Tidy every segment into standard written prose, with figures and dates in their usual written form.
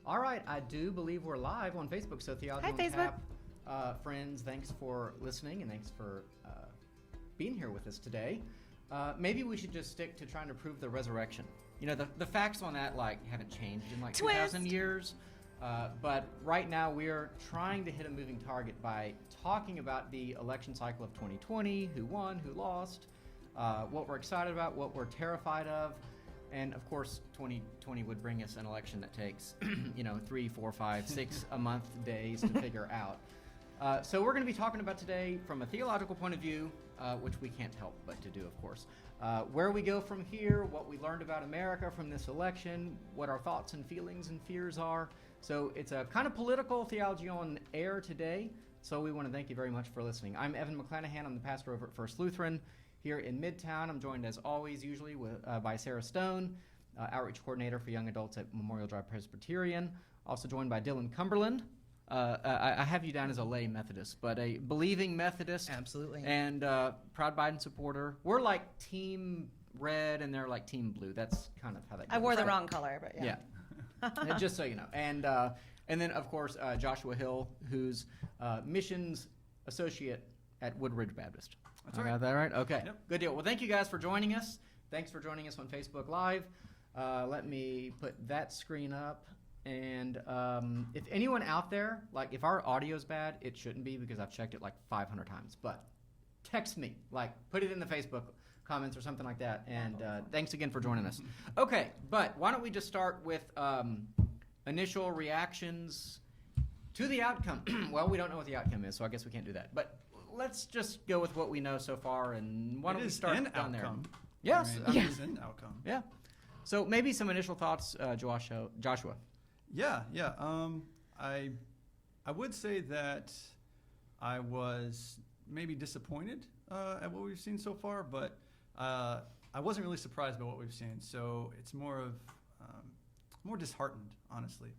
All right, I do believe we're live on Facebook. So Theology Hi, on Facebook. Tap, friends, thanks for listening and thanks for being here with us today. Maybe we should just stick to trying to prove the resurrection. You know, the facts on that haven't changed in 2,000 years. But right now we're trying to hit a moving target by talking about the election cycle of 2020, who won, who lost, what we're excited about, what we're terrified of. And of course, 2020 would bring us an election that takes, 3, 4, 5, 6 a month days to figure out. So we're going to be talking about today from a theological point of view, which we can't help but to do, of course. Where we go from here, what we learned about America from this election, what our thoughts and feelings and fears are. So it's a kind of political theology on air today. So we want to thank you very much for listening. I'm Evan McClanahan. I'm the pastor over at First Lutheran here in Midtown. I'm joined as always, usually by Sarah Stone, outreach coordinator for young adults at Memorial Drive Presbyterian. Also joined by Dylan Cumberland. I have you down as a lay Methodist, but a believing Methodist. Absolutely. And proud Biden supporter. We're like team red and they're like team blue. That's kind of how that goes. I wore the wrong color, but yeah. Just so you know. And then, of course, Joshua Hill, who's missions associate at Woodridge Baptist. That's I right. got that right? Okay. Yep. Good deal. Well, thank you guys for joining us. Thanks for joining us on Facebook Live. Let me put that screen up. And if anyone out there, if our audio's bad, it shouldn't be because I've checked it 500 times. But text me, put it in the Facebook comments or something like that. And thanks again for joining us. Okay, but why don't we just start with initial reactions to the outcome. Well, we don't know what the outcome is, so I guess we can't do that. But let's just go with what we know so far, and why don't we start down there? Yes, It's an outcome. Yeah. So maybe some initial thoughts, Joshua. Yeah. I would say that I was maybe disappointed at what we've seen so far, but I wasn't really surprised by what we've seen. So it's more disheartened, honestly,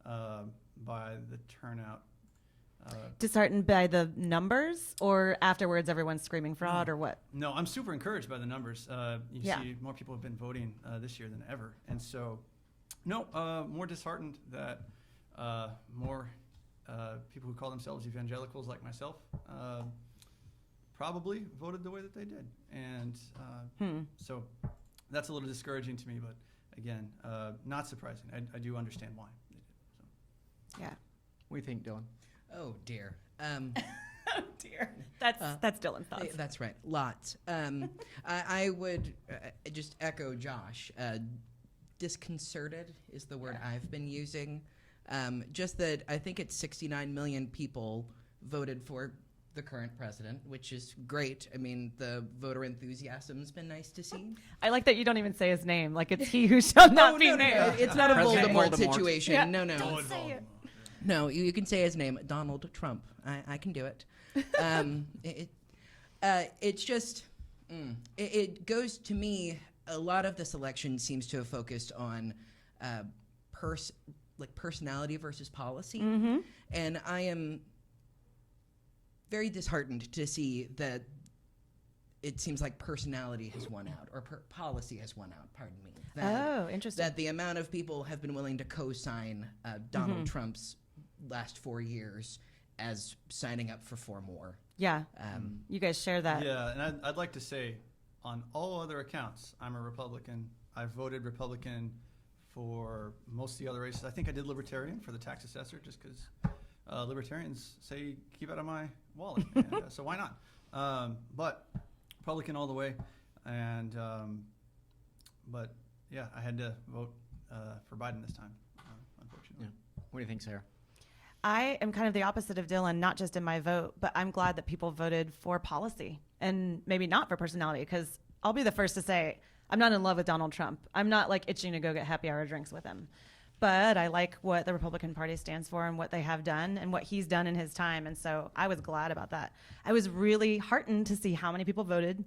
by the turnout. Disheartened by the numbers, or afterwards everyone's screaming fraud, or what? No, I'm super encouraged by the numbers. You Yeah. see more people have been voting this year than ever. And so, more disheartened that more people who call themselves evangelicals like myself probably voted the way that they did. And so that's a little discouraging to me, but again, not surprising. I do understand why they did. So. Yeah. What do you think, Dylan? Oh, dear. Oh dear. That's Dylan's thoughts. That's right. Lots. I would just echo Josh. Disconcerted is the word I've been using. Just that I think it's 69 million people voted for the current president, which is great. I mean, the voter enthusiasm's been nice to see. I like that you don't even say his name. It's he who shall not be named. No. It's not a President Voldemort Voldemort. situation. Yeah. No. Don't say it. No, you can say his name, Donald Trump. I can do it. It's just, it goes to me, a lot of this election seems to have focused on personality versus policy. Mm-hmm. And I am very disheartened to see that it seems like personality has won out, or policy has won out, pardon me. Interesting. That the amount of people have been willing to co-sign Donald Trump's last 4 years as signing up for 4 more. Yeah. You guys share that. Yeah, and I'd like to say, on all other accounts, I'm a Republican. I've voted Republican for most of the other races. I think I did Libertarian for the tax assessor just because Libertarians say keep out of my wallet, and, so why not? But Republican all the way, and but yeah, I had to vote for Biden this time, unfortunately. Yeah. What do you think, Sarah? I am kind of the opposite of Dylan, not just in my vote, but I'm glad that people voted for policy and maybe not for personality, because I'll be the first to say I'm not in love with Donald Trump. I'm not itching to go get happy hour drinks with him. But I like what the Republican Party stands for and what they have done and what he's done in his time. And so I was glad about that. I was really heartened to see how many people voted.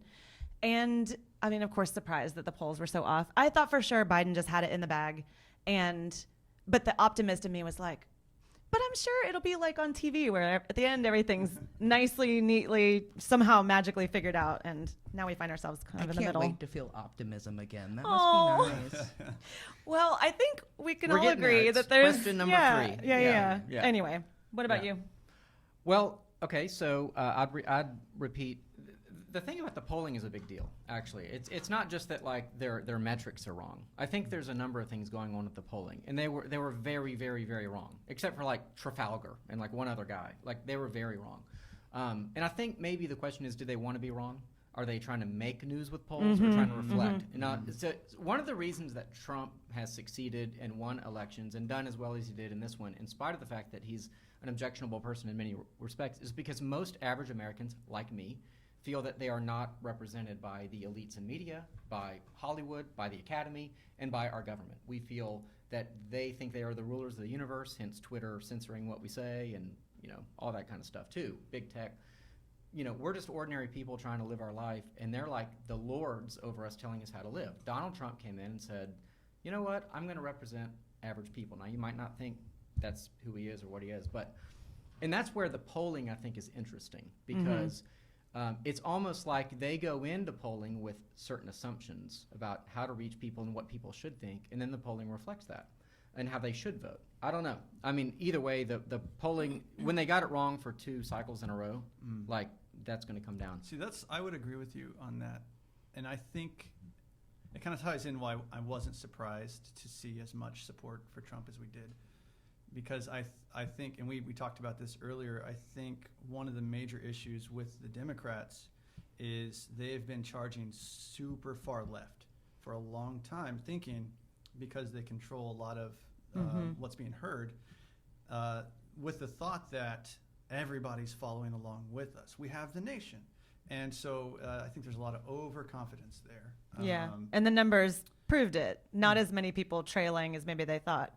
And I mean, of course, surprised that the polls were so off. I thought for sure Biden just had it in the bag. But the optimist in me was like, But I'm sure it'll be like on TV where at the end everything's nicely, neatly, somehow magically figured out, and now we find ourselves kind I of in can't the middle. wait to feel optimism again. That Aw. must be nice. Well, I think we can We're all getting there. agree It's that there's question number yeah, 3. Yeah. Yeah. Anyway, what about Yeah. you? Well, okay, so I'd repeat. The thing about the polling is a big deal. Actually, it's not just that like their metrics are wrong. I think there's a number of things going on with the polling, and they were very, very, very wrong. Except for like Trafalgar and like one other guy, like they were very wrong. And I think maybe the question is, do they want to be wrong? Are they trying to make news with polls or trying to reflect? So one of the reasons that Trump has succeeded and won elections and done as well as he did in this one, in spite of the fact that he's an objectionable person in many respects, is because most average Americans, like me, feel that they are not represented by the elites in media, by Hollywood, by the Academy, and by our government. We feel that they think they are the rulers of the universe, hence Twitter censoring what we say and, all that kind of stuff too, big tech. We're just ordinary people trying to live our life, and they're like the lords over us telling us how to live. Donald Trump came in and said, you know what, I'm going to represent average people. Now, you might not think that's who he is or what he is, and that's where the polling, I think, is interesting because it's almost like they go into polling with certain assumptions about how to reach people and what people should think, and then the polling reflects that and how they should vote. I don't know. I mean, either way, the polling, when they got it wrong for 2 cycles in a row, like, that's going to come down. See, I would agree with you on that. And I think it kind of ties in why I wasn't surprised to see as much support for Trump as we did. Because I think, and we talked about this earlier, I think one of the major issues with the Democrats is they've been charging super far left for a long time, thinking because they control a lot of what's being heard, with the thought that everybody's following along with us. We have the nation. And so I think there's a lot of overconfidence there. Yeah, and the numbers proved it. Not as many people trailing as maybe they thought.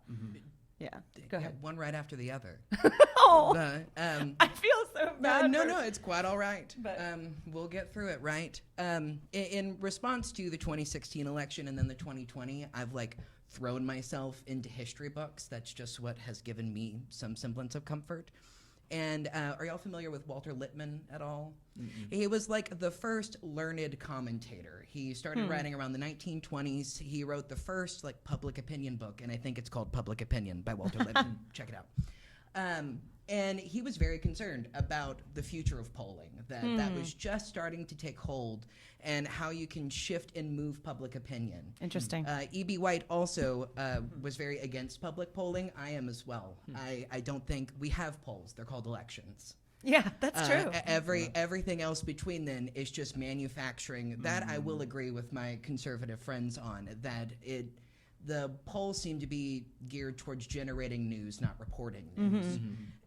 Yeah, go ahead. One right after the other. Oh, I feel so bad. no, it's quite all right. But- We'll get through it, right? In response to the 2016 election and then the 2020, I've thrown myself into history books. That's just what has given me some semblance of comfort. And are y'all familiar with Walter Lippmann at all? He was the first learned commentator. He started writing around the 1920s. He wrote the first public opinion book, and I think it's called Public Opinion by Walter Lippmann. Check it out. And he was very concerned about the future of polling, that was just starting to take hold, and how you can shift and move public opinion. Interesting. E.B. White also was very against public polling. I am as well. I don't think we have polls. They're called elections. Yeah, that's true. Everything else between then is just manufacturing. That I will agree with my conservative friends on, that the polls seem to be geared towards generating news, not reporting news.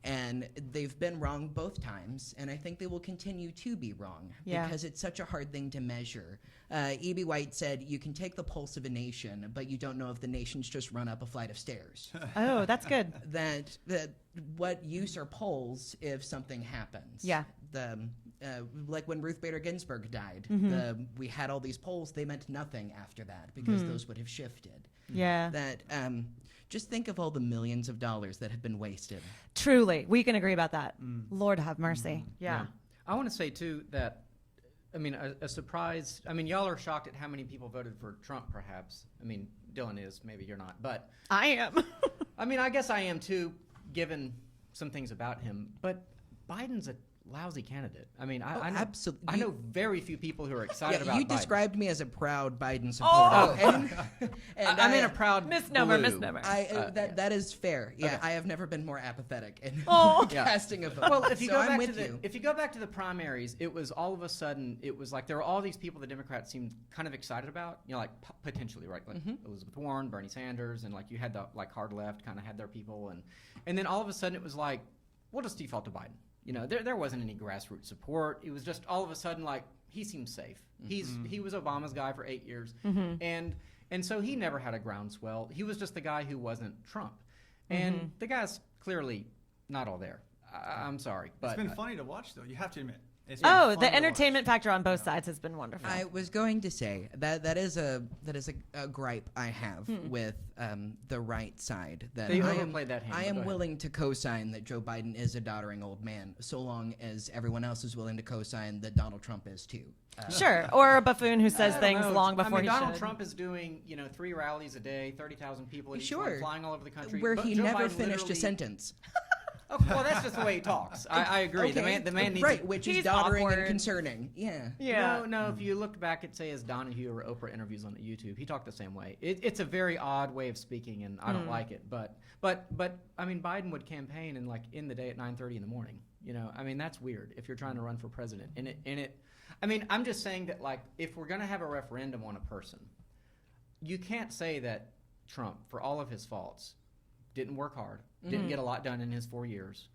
And they've been wrong both times, and I think they will continue to be wrong because it's such a hard thing to measure. E.B. White said, you can take the pulse of a nation, but you don't know if the nation's just run up a flight of stairs. Oh, that's good. that what use are polls if something happens? Yeah. Like when Ruth Bader Ginsburg died, we had all these polls. They meant nothing after that because those would have shifted. Yeah. That just think of all the millions of dollars that have been wasted. Truly, we can agree about that. Lord have mercy. Yeah. I want to say too that, I mean, a surprise. I mean, y'all are shocked at how many people voted for Trump, perhaps. I mean, Dylan is, maybe you're not, but I am. I mean, I guess I am too, given some things about him. But Biden's a lousy candidate. I mean, I know, absolutely. I know very few people who are excited about You Biden. described me as a proud Biden supporter. And I mean, a proud Misnomer. blue. That is fair. Yeah, Okay. I have never been more apathetic in Yeah. casting a vote. Well, if you So go I'm back with to you. if you go back to the primaries, it was all of a sudden it was like there were all these people the Democrats seemed kind of excited about, potentially, right? Like Elizabeth Warren, Bernie Sanders, and you had the hard left kind of had their people, and then all of a sudden it was like, we'll just default to Biden. There wasn't any grassroots support. It was just all of a sudden he seems safe. He was Obama's guy for 8 years, and so he never had a groundswell. He was just the guy who wasn't Trump, and the guy's clearly not all there. I'm sorry, but it's been funny to watch, though. You have to admit, It's been Oh, fun the to entertainment watch. factor on both sides has been wonderful. I was going to say that is a gripe I have with the right side. That They I overplayed that hand, I but am go ahead. willing to co-sign that Joe Biden is a doddering old man, so long as everyone else is willing to co-sign that Donald Trump is too. Sure, or a buffoon who says I don't things know. long before I mean, he Donald should. Trump is doing 3 rallies a day, 30,000 people at each Sure. one, flying all over the country. Where But he Joe never Biden finished a literally- sentence. Oh, well, that's just the way he talks. I agree. Okay. The man needs right, to- which is He's doddering awkward. and concerning. Yeah. Yeah. No. If you looked back at, say, his Donahue or Oprah interviews on YouTube, he talked the same way. It's a very odd way of speaking, and I don't like it. But I mean, Biden would campaign and in the day at 9:30 in the morning. I mean, that's weird if you're trying to run for president. I mean, I'm just saying that if we're gonna have a referendum on a person, you can't say that Trump, for all of his faults, didn't work hard, didn't get a lot done in his 4 years.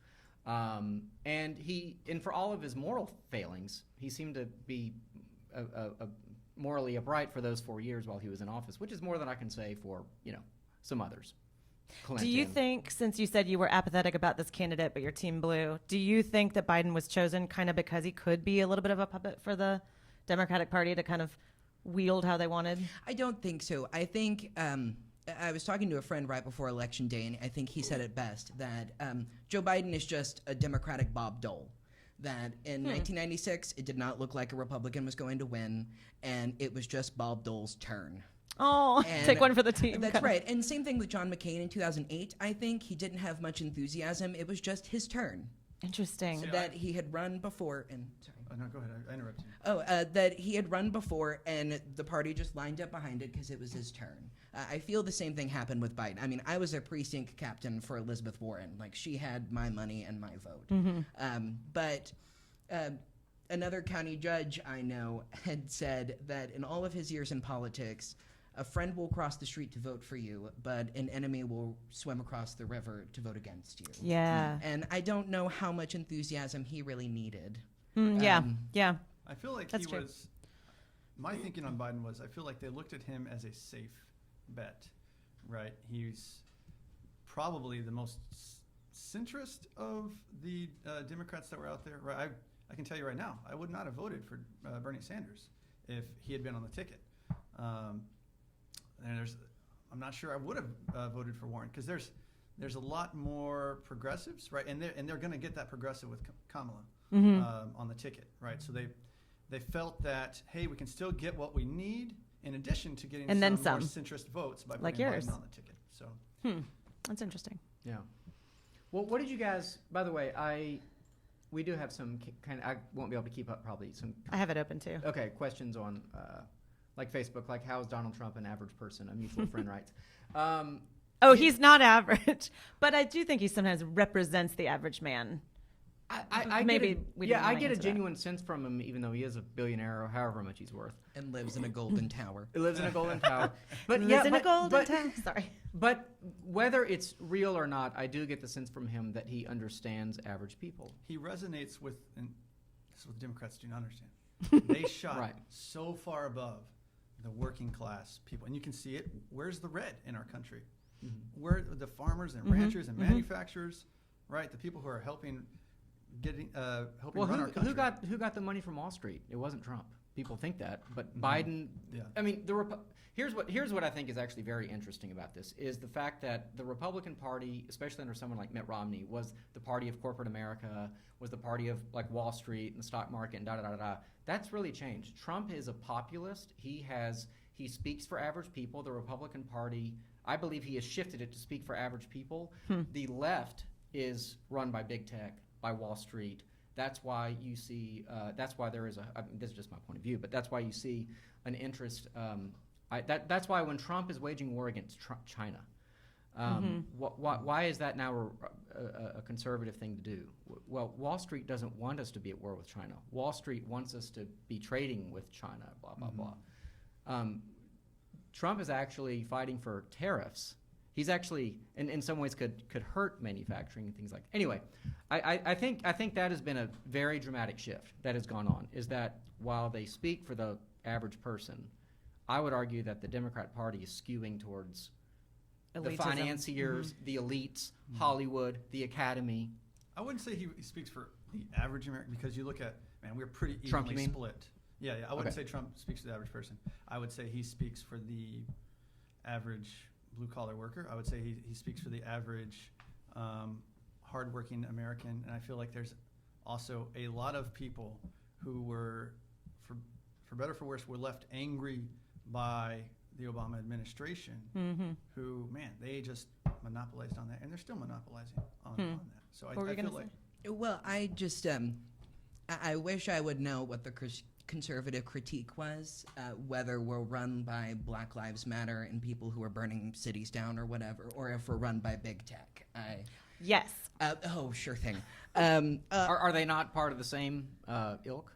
And for all of his moral failings, he seemed to be a morally upright for those 4 years while he was in office, which is more than I can say for some others. Do you Clinton. think, since you said you were apathetic about this candidate, but your team blew, do you think that Biden was chosen kind of because he could be a little bit of a puppet for the Democratic Party to kind of wield how they wanted? I don't think so. I think I was talking to a friend right before Election Day, and I think he said it best, that Joe Biden is just a Democratic Bob Dole. That in 1996, it did not look like a Republican was going to win, and it was just Bob Dole's turn. Oh, And take one for the team. That's right. And same thing with John McCain in 2008. I think he didn't have much enthusiasm. It was just his turn. Interesting. See, That he had run before, and sorry. Oh, no, go ahead. I interrupted you. Oh, that he had run before, and the party just lined up behind it because it was his turn. I feel the same thing happened with Biden. I mean, I was a precinct captain for Elizabeth Warren. She had my money and my vote. But another county judge I know had said that in all of his years in politics, a friend will cross the street to vote for you, but an enemy will swim across the river to vote against you. Yeah. And I don't know how much enthusiasm he really needed. Yeah. Yeah. I feel like That's he true. was. My thinking on Biden was I feel like they looked at him as a safe bet, right? He's probably the most centrist of the Democrats that were out there. Right? I can tell you right now, I would not have voted for Bernie Sanders if he had been on the ticket. And I'm not sure I would have voted for Warren because there's a lot more progressives, right? And they're going to get that progressive with Kamala on the ticket, right? So they felt that, hey, we can still get what we need in addition to getting And then some more some. centrist votes by Like putting yours. Biden on the ticket. So That's interesting. Yeah. Well, what did you guys? By the way, we do have some kind of. I won't be able to keep up probably some. I have it open too. Okay, questions on Facebook, like how is Donald Trump an average person? A mutual friend writes. Oh, he's not average, but I do think he sometimes represents the average man. I Maybe get a, we yeah, didn't I wanna get a answer that. genuine sense from him, even though he is a billionaire or however much he's worth. And lives in a golden tower. He lives in a golden tower. But Lives in a but- golden but- town. Sorry. But whether it's real or not, I do get the sense from him that he understands average people. he resonates with, and this is what Democrats do not understand. They shot Right. so far above the working class people, and you can see it. Where's the red in our country? Where are the farmers and ranchers and manufacturers, right? The people who are helping Well, run our country. who got the money from Wall Street? It wasn't Trump. People think that, but Biden. Yeah. I mean, here's what I think is actually very interesting about this is the fact that the Republican Party, especially under someone like Mitt Romney, was the party of corporate America, was the party of Wall Street and the stock market and da da da da. That's really changed. Trump is a populist. He speaks for average people. The Republican Party, I believe, he has shifted it to speak for average people. The left is run by big tech, by Wall Street. That's why you see. That's why there is this is just my point of view, but that's why you see an interest. That's why when Trump is waging war against China, why is that now a conservative thing to do? Well, Wall Street doesn't want us to be at war with China. Wall Street wants us to be trading with China. Blah blah blah. Trump is actually fighting for tariffs. He's actually, in some ways, could hurt manufacturing and things like. Anyway, I think that has been a very dramatic shift that has gone on. Is that while they speak for the average person, I would argue that the Democrat Party is skewing towards the Elitism. financiers, the elites, Hollywood, the academy. I wouldn't say he speaks for the average American because you look at man, we're pretty Trump, you evenly mean? split. Yeah, I wouldn't Okay. say Trump speaks for the average person. I would say he speaks for the average blue-collar worker. I would say he speaks for the average hardworking American. And I feel like there's also a lot of people who were, for better or for worse, were left angry by the Obama administration, who, man, they just monopolized on that, and they're still monopolizing on that. So What were you I feel gonna like say? Well, I just I wish I would know what the conservative critique was, whether we're run by Black Lives Matter and people who are burning cities down or whatever, or if we're run by big tech. Yes. Sure thing. Are they not part of the same ilk?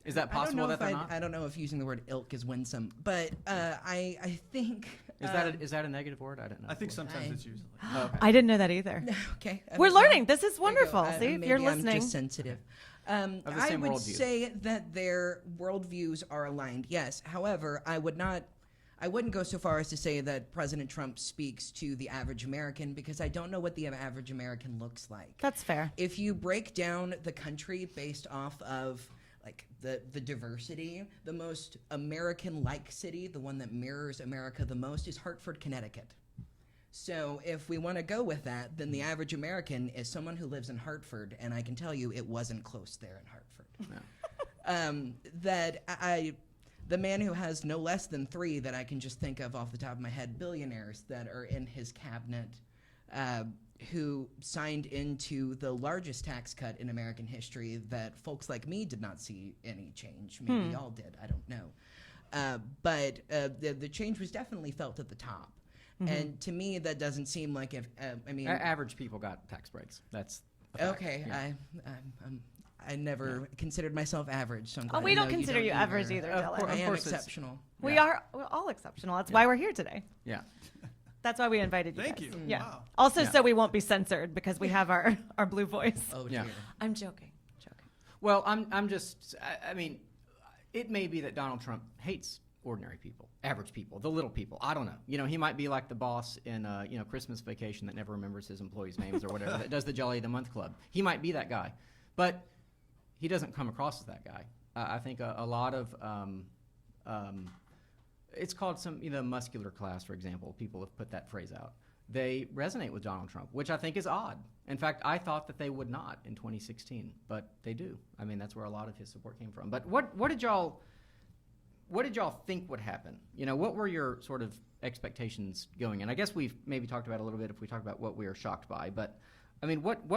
Is that possible that they're not? I don't know if using the word ilk is winsome, but I think. Is that a negative word? I don't know. I think sometimes it's used. Oh, okay. I didn't know that either. Okay. We're learning. This is There you go. wonderful. See, if you're maybe listening. I'm just sensitive. the I same would worldview. say that their worldviews are aligned, yes. However, I wouldn't go so far as to say that President Trump speaks to the average American, because I don't know what the average American looks like. That's fair. If you break down the country based off of like the diversity, the most American-like city, the one that mirrors America the most, is Hartford, Connecticut. So if we want to go with that, then the average American is someone who lives in Hartford, and I can tell you it wasn't close there in Hartford. No. The man who has no less than 3 that I can just think of off the top of my head, billionaires that are in his cabinet, who signed into the largest tax cut in American history that folks like me did not see any change. Maybe y'all did. I don't know. But the change was definitely felt at the top. And to me, that doesn't seem like Average people got tax breaks. That's a fact. okay. Yeah. I never considered myself average, so I'm glad Oh, we to don't know consider you average either. either, Of Dylan. course. I am course it's- exceptional. We're all exceptional. That's Yeah. why we're here today. Yeah. That's why we invited you. Thank guys. you. Yeah. Wow. Also, Yeah. so we won't be censored because we have our blue voice. Oh Yeah. dear. I'm joking. Well, I'm just. I mean, it may be that Donald Trump hates ordinary people, average people, the little people. I don't know. He might be like the boss in Christmas Vacation that never remembers his employees' names or whatever, that does the Jolly of the Month Club. He might be that guy, but he doesn't come across as that guy. I think a lot of it's called muscular class, for example. People have put that phrase out. They resonate with Donald Trump, which I think is odd. In fact, I thought that they would not in 2016, but they do. I mean, that's where a lot of his support came from. But what did y'all think would happen? What were your sort of expectations going in? I guess we've maybe talked about it a little bit if we talk about what we were shocked by. But I mean, what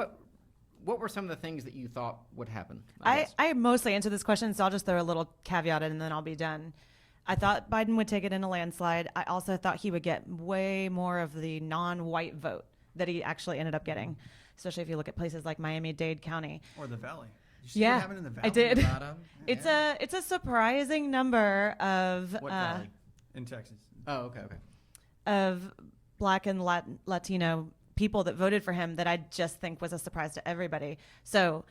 were some of the things that you thought would happen? I mostly answered this question, so I'll just throw a little caveat in and then I'll be done. I thought Biden would take it in a landslide. I also thought he would get way more of the non-white vote that he actually ended up getting, especially if you look at places like Miami-Dade County. Or the Valley. Did you see Yeah, what happened in the Valley? I did. Nevada? It's a surprising number of What valley? In Texas. Oh, okay. of Black and Latino people that voted for him that I just think was a surprise to everybody. So,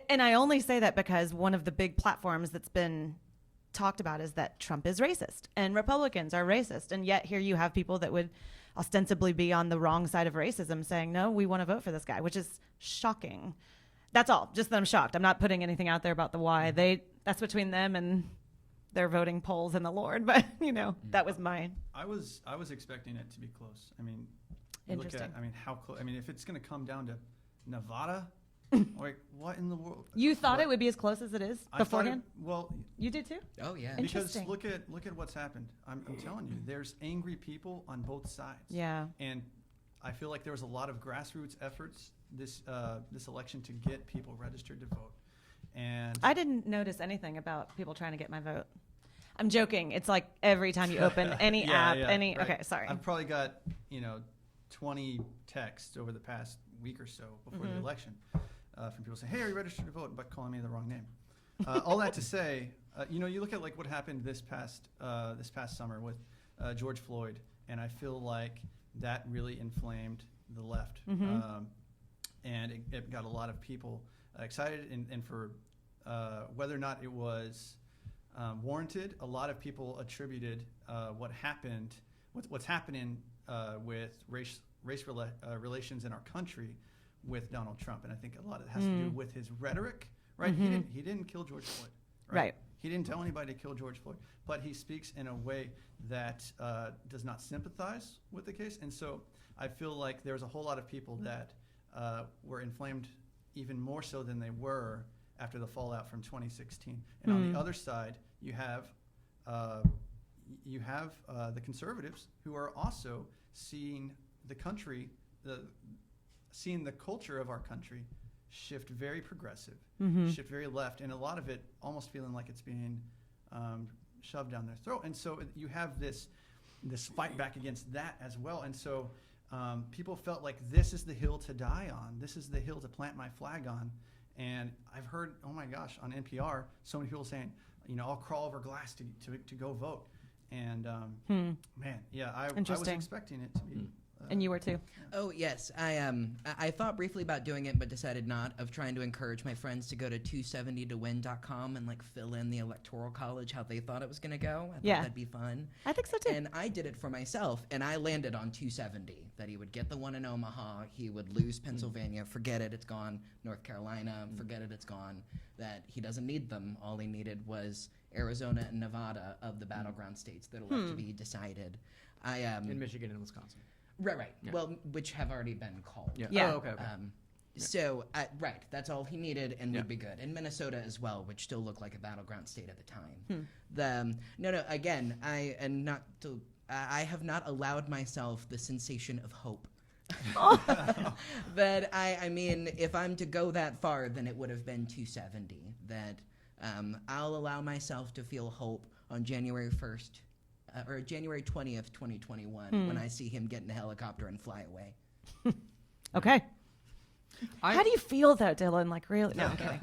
and I only say that because one of the big platforms that's been talked about is that Trump is racist and Republicans are racist. And yet here you have people that would ostensibly be on the wrong side of racism saying, no, we want to vote for this guy, which is shocking. That's all. Just that I'm shocked. I'm not putting anything out there about the why. That's between them and their voting polls and the Lord. But, that was mine. I was expecting it to be close. I mean, you look Interesting. at, how close. I mean, if it's going to come down to Nevada, like what in the world? You thought What? it would be as close as it is I thought beforehand? well, You did too? Oh yeah. because Interesting. look at what's happened. I'm telling you, there's angry people on both sides. Yeah. And I feel like there was a lot of grassroots efforts this election to get people registered to vote. And I didn't notice anything about people trying to get my vote. I'm joking. It's like every time you open any Yeah, app, yeah, any. right. Okay, sorry. I've probably got 20 texts over the past week or so before the election from people saying, "Hey, are you registered to vote?" but calling me the wrong name. All that to say, you look at like what happened this past summer with George Floyd, and I feel like that really inflamed the left, and it got a lot of people excited, and for whether or not it was warranted, a lot of people attributed what's happening with race relations in our country with Donald Trump, and I think a lot of it has to do with his rhetoric right? He didn't kill George Floyd, Right. He didn't tell anybody to kill George Floyd, but he speaks in a way that does not sympathize with the case. And so I feel like there's a whole lot of people that were inflamed even more so than they were after the fallout from 2016. And on the other side, you have the conservatives who are also seeing the country, seeing the culture of our country shift very progressive, shift very left, and a lot of it almost feeling like it's being shoved down their throat. And so you have this fight back against that as well. And so people felt like this is the hill to die on. This is the hill to plant my flag on. And I've heard, oh my gosh, on NPR, so many people saying, I'll crawl over glass to go vote. And man, yeah, I was expecting it to be. And you were too. Oh yes, I thought briefly about doing it, but decided not. Of trying to encourage my friends to go to 270towin.com and fill in the electoral college how they thought it was going to go. I thought that'd be fun. I think so too. And I did it for myself, and I landed on 270. That he would get the one in Omaha, he would lose Pennsylvania, forget it, it's gone. North Carolina, forget it, it's gone. That he doesn't need them. All he needed was Arizona and Nevada of the battleground states that are left to be decided. In Michigan and Wisconsin. Right. Yeah. Well, which have already been called. Yeah. Oh, okay. So, that's all he needed, and would be good. And Minnesota as well, which still looked like a battleground state at the time. Again, I have not allowed myself the sensation of hope. That I mean, if I'm to go that far, then it would have been 270. That I'll allow myself to feel hope on January 1st. Or January 20th, 2021, when I see him get in a helicopter and fly away. Okay. How do you feel though, Dylan? Really? No, I'm kidding.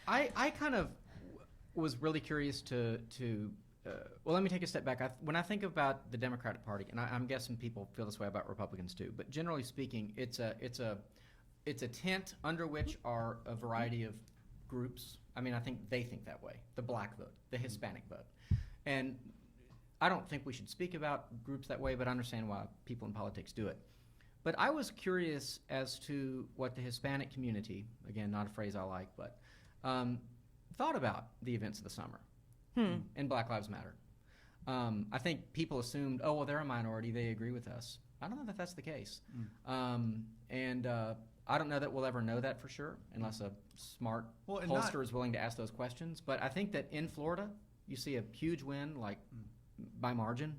I kind of was really curious to well, let me take a step back. When I think about the Democratic Party, and I'm guessing people feel this way about Republicans too, but generally speaking, it's a tent under which are a variety of groups. I mean, I think they think that way. The black vote, the Hispanic vote, and I don't think we should speak about groups that way, but I understand why people in politics do it. But I was curious as to what the Hispanic community, again, not a phrase I like, but thought about the events of the summer and Black Lives Matter. I think people assumed, oh, well, they're a minority, they agree with us. I don't know that that's the case. And I don't know that we'll ever know that for sure, unless a smart pollster is willing to ask those questions. But I think that in Florida, you see a huge win, by margin,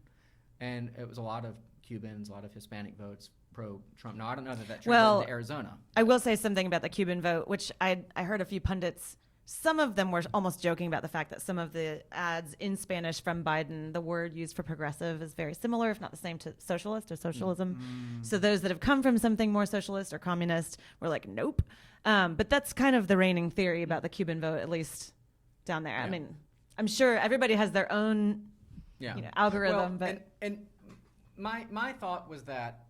and it was a lot of Cubans, a lot of Hispanic votes pro-Trump. Now, I don't know that translated to Arizona. I will say something about the Cuban vote, which I heard a few pundits, some of them were almost joking about the fact that some of the ads in Spanish from Biden, the word used for progressive is very similar, if not the same, to socialist or socialism. So those that have come from something more socialist or communist were like, nope. But that's kind of the reigning theory about the Cuban vote, at least down there. I mean, I'm sure everybody has their own algorithm, but my thought was that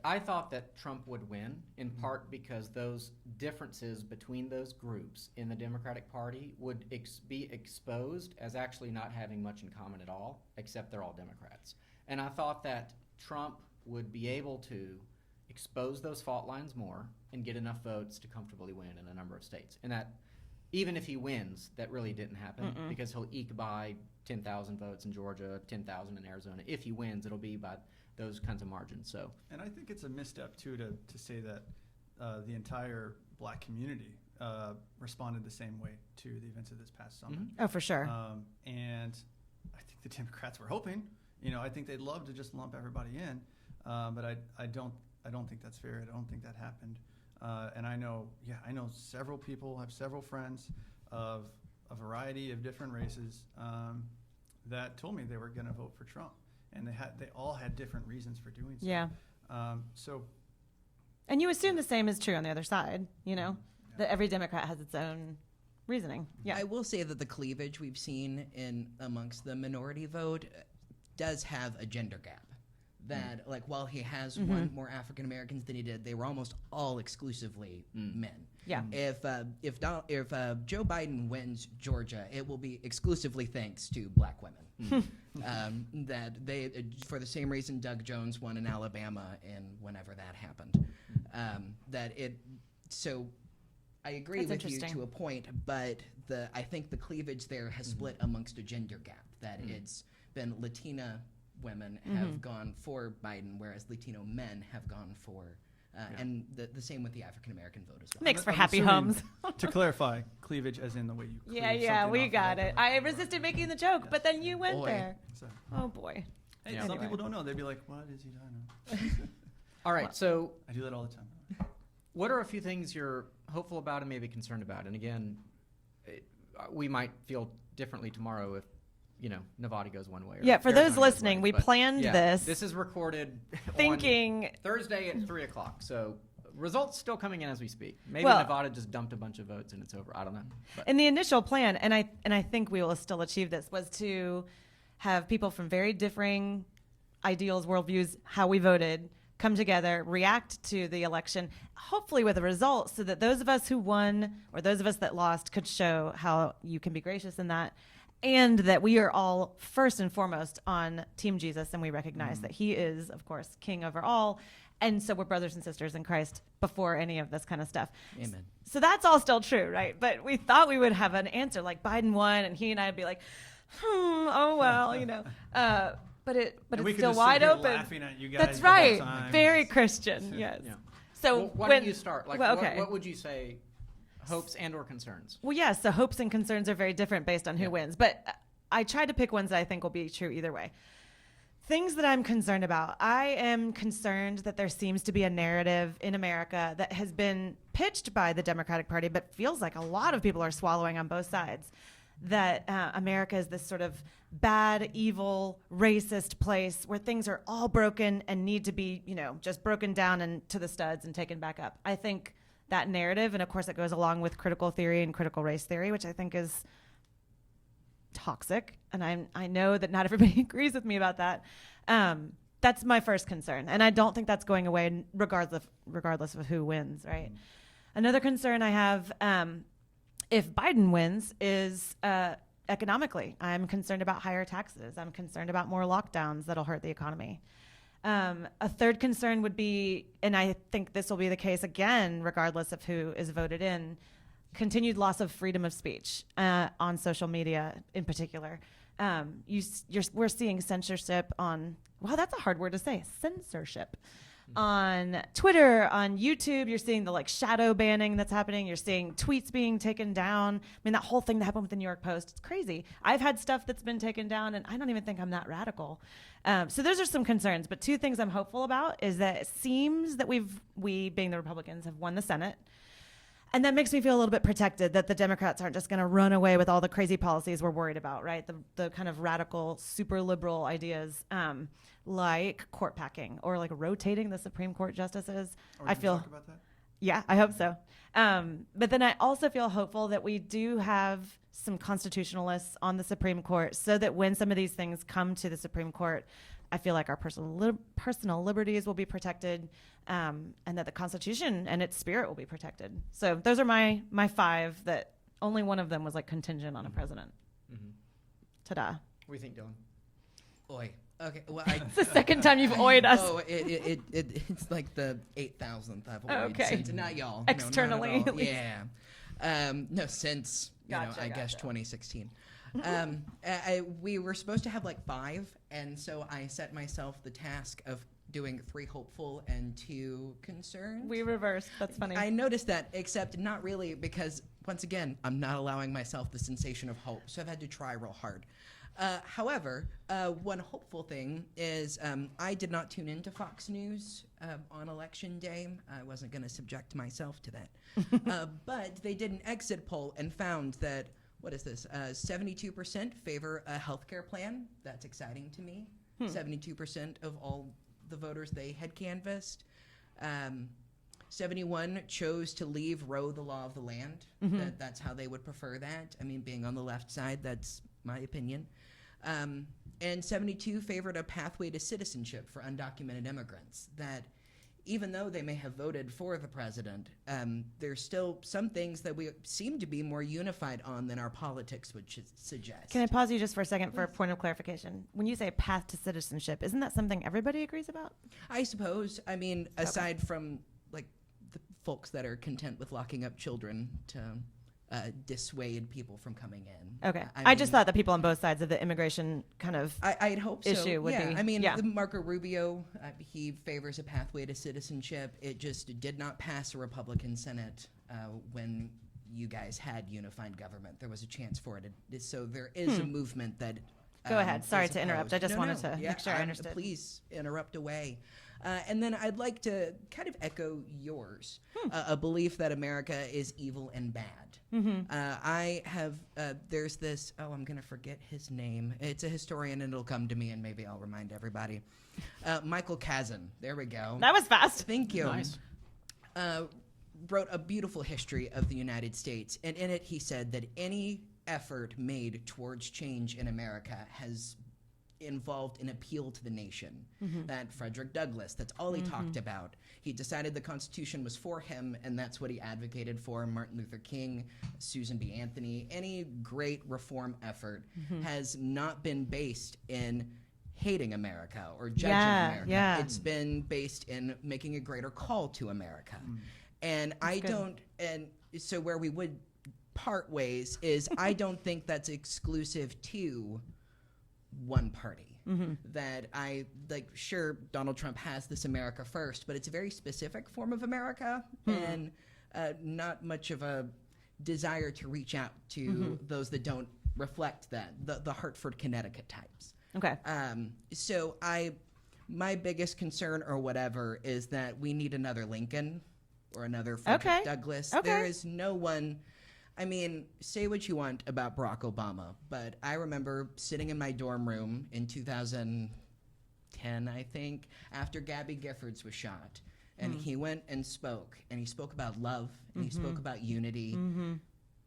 I thought that Trump would win in part because those differences between those groups in the Democratic Party would be exposed as actually not having much in common at all, except they're all Democrats. And I thought that Trump would be able to expose those fault lines more and get enough votes to comfortably win in a number of states. And that even if he wins, that really didn't happen because he'll eke by 10,000 votes in Georgia, 10,000 in Arizona. If he wins, it'll be by those kinds of margins. So, and I think it's a misstep too to say that the entire black community responded the same way to the events of this past summer. Oh, for sure. And I think the Democrats were hoping. I think they'd love to just lump everybody in, but I don't think that's fair. I don't think that happened. And I know several people, have several friends of a variety of different races that told me they were going to vote for Trump, and they all had different reasons for doing so. Yeah. And you assume the same is true on the other side, that every Democrat has its own reasoning. Yeah. I will say that the cleavage we've seen in amongst the minority vote does have a gender gap. That while he has won more African Americans than he did, they were almost all exclusively men. Yeah. If Joe Biden wins Georgia, it will be exclusively thanks to black women. That they, for the same reason Doug Jones won in Alabama and whenever that happened, I agree That's with you interesting. to a point, but I think the cleavage there has split amongst a gender gap. That it's been Latina women have gone for Biden, whereas Latino men have gone for, and the same with the African American vote as well. Makes for I'm happy assuming, homes. To clarify, cleavage as in the way you cleave Yeah, something we off got of it. I resisted making the joke, but then you went Boy. there. So, Oh boy. hey, Yeah. some Anyway. people don't know. They'd be like, what is he talking about? All right, so I do that all the time. what are a few things you're hopeful about and maybe concerned about? And again, we might feel differently tomorrow if, Nevada goes one way. Or Yeah, for Arizona those goes listening, one, we but planned yeah, this This is recorded on thinking Thursday at 3 o'clock. So results still coming in as we speak. Maybe Well- Nevada just dumped a bunch of votes and it's over. I don't know. But in the initial plan, and I think we will still achieve this, was to have people from very differing ideals, worldviews, how we voted, come together, react to the election, hopefully with a result, so that those of us who won or those of us that lost could show how you can be gracious in that, and that we are all first and foremost on Team Jesus, and we recognize that he is, of course, king over all. And so we're brothers and sisters in Christ before any of this kind of stuff. Amen. So that's all still true, right? But we thought we would have an answer like Biden won, and he and I would be like, oh well, but And it's we could still just sit wide here open. laughing at you guys That's the whole right. time. Very Christian. Yes. yeah. So Well, why when don't you start? Like, well, okay. what would you say? Hopes and or concerns? Well, yes. So hopes and concerns are very different based on who Yeah. wins, but I tried to pick ones that I think will be true either way. Things that I'm concerned about. I am concerned that there seems to be a narrative in America that has been pitched by the Democratic Party, but feels like a lot of people are swallowing on both sides. That America is this sort of bad, evil, racist place where things are all broken and need to be, just broken down and to the studs and taken back up. I think that narrative, and of course it goes along with critical theory and critical race theory, which I think is toxic, and I know that not everybody agrees with me about that. That's my first concern, and I don't think that's going away regardless of who wins, right? Another concern I have, if Biden wins, is economically. I'm concerned about higher taxes. I'm concerned about more lockdowns that'll hurt the economy. A third concern would be, and I think this will be the case again, regardless of who is voted in, continued loss of freedom of speech on social media in particular. We're seeing censorship on, wow, that's a hard word to say, censorship. On Twitter, on YouTube, you're seeing the shadow banning that's happening. You're seeing tweets being taken down. I mean, that whole thing that happened with the New York Post, it's crazy. I've had stuff that's been taken down, and I don't even think I'm that radical. So those are some concerns. But two things I'm hopeful about is that it seems that we, being the Republicans, have won the Senate. And that makes me feel a little bit protected that the Democrats aren't just going to run away with all the crazy policies we're worried about, right? The kind of radical, super liberal ideas like court packing or rotating the Supreme Court justices. Are we I gonna feel, talk about that? yeah, I hope so. But then I also feel hopeful that we do have some constitutionalists on the Supreme Court so that when some of these things come to the Supreme Court, I feel like our personal liberties will be protected, and that the Constitution and its spirit will be protected. So those are my five. That only one of them was contingent on a president. Mm-hmm. Ta-da! What do you think, Dylan? Oi. Okay. Well, It's the second time you've oyed us. Oh, it's like the 8,000th I've oyed Okay. since, not y'all. Externally, No, not at at all. least. Yeah. No, since Gotcha, I guess gotcha. 2016. We were supposed to have 5, and so I set myself the task of doing 3 hopeful and 2 concerned. We reversed. That's funny. I noticed that, except not really, because once again, I'm not allowing myself the sensation of hope, so I've had to try real hard. However, one hopeful thing is I did not tune into Fox News on Election Day. I wasn't going to subject myself to that. But they did an exit poll and found that, 72% favor a healthcare plan. That's exciting to me. 72% of all the voters they had canvassed. 71 chose to leave Roe the law of the land. That's how they would prefer that. I mean, being on the left side, that's my opinion. And 72 favored a pathway to citizenship for undocumented immigrants. That even though they may have voted for the president, there's still some things that we seem to be more unified on than our politics would suggest. Can I pause you just for a second for a point of clarification? When you say path to citizenship, isn't that something everybody agrees about? I suppose. I mean, aside from the folks that are content with locking up children to dissuade people from coming in. Okay. I just thought the people on both sides of the immigration kind of I'd hope so. issue would yeah. be. I mean, yeah. Marco Rubio, he favors a pathway to citizenship. It just did not pass a Republican Senate when you guys had unified government. There was a chance for it. So there is a movement that. Go ahead. Sorry is to interrupt. I opposed. just wanted to Yeah, make sure I understood. Please interrupt away. And then I'd like to kind of echo yours, a belief that America is evil and bad. I have, there's this, I'm going to forget his name. It's a historian and it'll come to me and maybe I'll remind everybody. Michael Kazin. There we go. That was fast. Thank you. Nice. Wrote a beautiful history of the United States. And in it, he said that any effort made towards change in America has involved an appeal to the nation. That Frederick Douglass, that's all he talked about. He decided the Constitution was for him, and that's what he advocated for. Martin Luther King, Susan B. Anthony, any great reform effort has not been based in hating America or judging America. Yeah. It's been based in making a greater call to America. And and so where we would part ways is I don't think that's exclusive to one party. That I like, sure, Donald Trump has this America first, but it's a very specific form of America and not much of a desire to reach out to those that don't reflect that, the Hartford, Connecticut types. Okay. So my biggest concern or whatever is that we need another Lincoln or another Frederick Douglass. Okay. There is no one. I mean, say what you want about Barack Obama, but I remember sitting in my dorm room in 2010, I think, after Gabby Giffords was shot. And he went and he spoke about love, and he spoke about unity.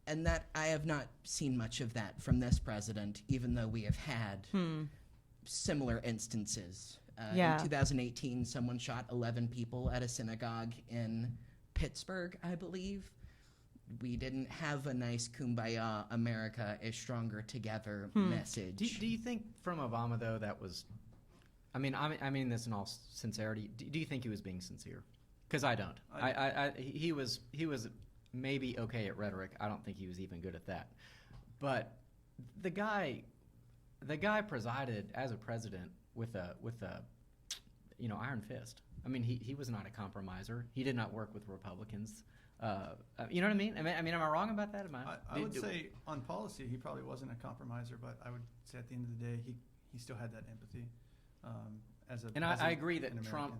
And that I have not seen much of that from this president, even though we have had similar instances. In 2018, someone shot 11 people at a synagogue in Pittsburgh, I believe. We didn't have a nice kumbaya, America is stronger together message. Do you think from Obama though that was? I mean this in all sincerity. Do you think he was being sincere? Because I don't. He was maybe okay at rhetoric. I don't think he was even good at that. But the guy presided as a president with a iron fist. I mean, he was not a compromiser. He did not work with Republicans. You know what I mean? Am I wrong about that? I would say on policy he probably wasn't a compromiser, but I would say at the end of the day he still had that empathy. I agree that Trump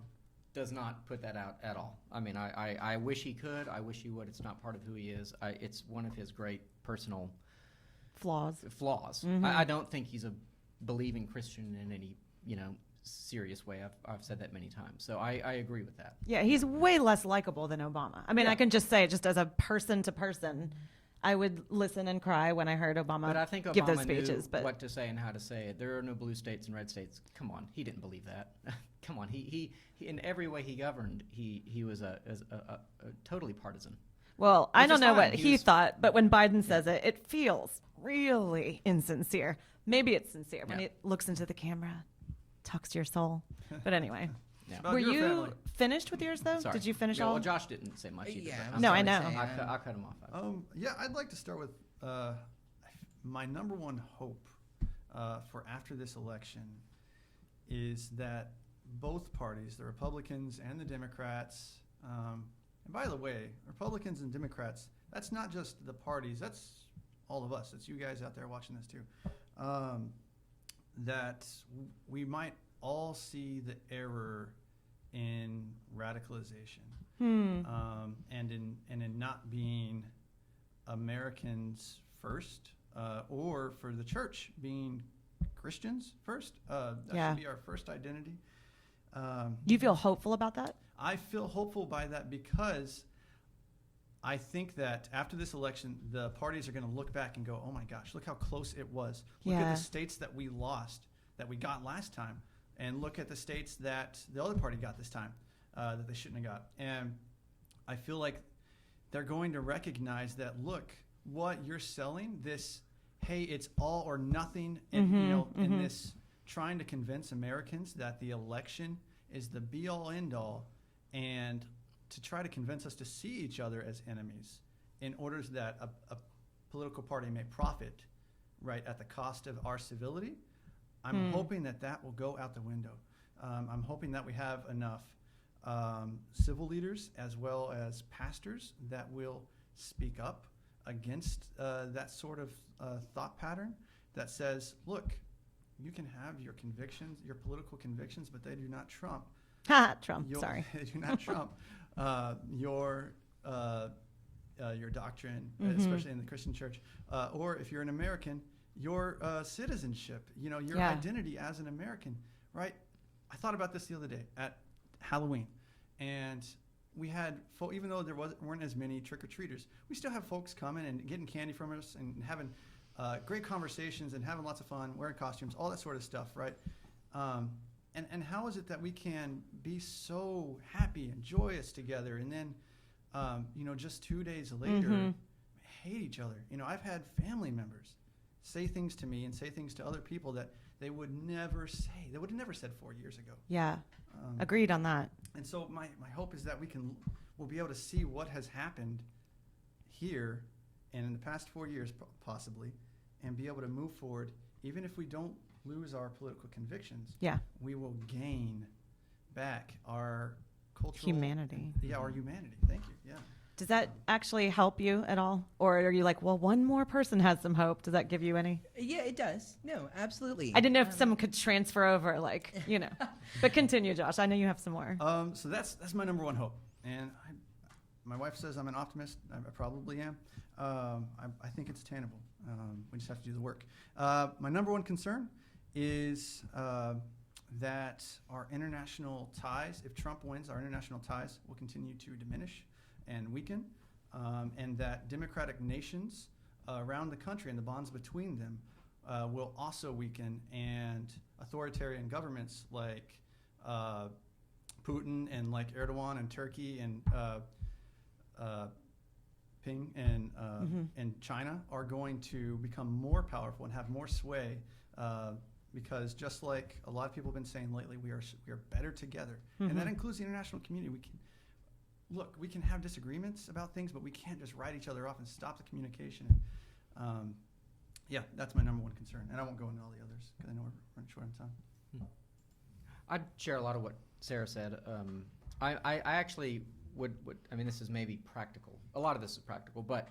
does not put that out at all. I mean, I wish he could. I wish he would. It's not part of who he is. It's one of his great personal flaws. I don't think he's a believing Christian in any serious way. I've said that many times. So I agree with that. Yeah, he's way less likable than Obama. I mean, I can just say, just as a person to person, I would listen and cry when I heard Obama But I think give those Obama speeches. knew But what to say and how to say it. There are no blue states and red states. Come on, he didn't believe that. Come on, he in every way he governed, he was a totally partisan. well, I Which don't is know fine. what He he was- thought, but when Biden says it, it feels really insincere. Maybe it's sincere when Yeah. he looks into the camera, talks to your soul. But anyway, Yeah. About were your you family. finished with yours though? Sorry. Did you finish Yeah, all? Well, Josh didn't say much either. Yeah, but I I'm was No, I gonna know. say, I'll cut him off. Yeah, I'd like to start with my number one hope for after this election is that both parties, the Republicans and the Democrats, and by the way, Republicans and Democrats, that's not just the parties, that's all of us. It's you guys out there watching this too. That we might all see the error in radicalization and in not being Americans first, or for the church being Christians first. That should be our first identity. You feel hopeful about that? I feel hopeful by that because I think that after this election, the parties are going to look back and go, oh my gosh, look how close it was. Look at the states that we lost, that we got last time, and look at the states that the other party got this time that they shouldn't have got. And I feel like they're going to recognize that, look, what you're selling, this, hey, it's all or nothing, and, in this trying to convince Americans that the election is the be-all, end-all, and to try to convince us to see each other as enemies in order that a political party may profit, right, at the cost of our civility. I'm hoping that will go out the window. I'm hoping that we have enough civil leaders as well as pastors that will speak up against that sort of thought pattern that says, look, you can have your convictions, your political convictions, but they do not trump. Trump, sorry. They do not trump your doctrine, especially in the Christian church. Or if you're an American, your citizenship, your identity as an American, right? I thought about this the other day at Halloween, and we had, even though there weren't as many trick-or-treaters, we still have folks coming and getting candy from us and having great conversations and having lots of fun, wearing costumes, all that sort of stuff, right? And how is it that we can be so happy and joyous together, and then, just 2 days later, hate each other? I've had family members say things to me and say things to other people that they would never say. They would have never said 4 years ago. Yeah, agreed on that. And so my hope is that we'll be able to see what has happened here and in the past 4 years possibly, and be able to move forward. Even if we don't lose our political convictions, we will gain back our cultural humanity. Yeah, our humanity. Thank you. Yeah. Does that actually help you at all? Or are you like, well, one more person has some hope? Does that give you any? Yeah, it does. No, absolutely. I didn't know if someone could transfer over, But continue, Josh. I know you have some more. So that's my number one hope. And my wife says I'm an optimist. I probably am. I think it's attainable. We just have to do the work. My number one concern is that our international ties, if Trump wins, our international ties will continue to diminish and weaken, and that democratic nations around the country and the bonds between them will also weaken, and authoritarian governments like Putin and like Erdogan and Turkey and Ping and China are going to become more powerful and have more sway, because just like a lot of people have been saying lately, we are better together, and that includes the international community. We can have disagreements about things, but we can't just write each other off and stop the communication. That's my number one concern, and I won't go into all the others because I know we're running short on time. I'd share a lot of what Sarah said. I actually would. I mean, this is maybe practical. A lot of this is practical, but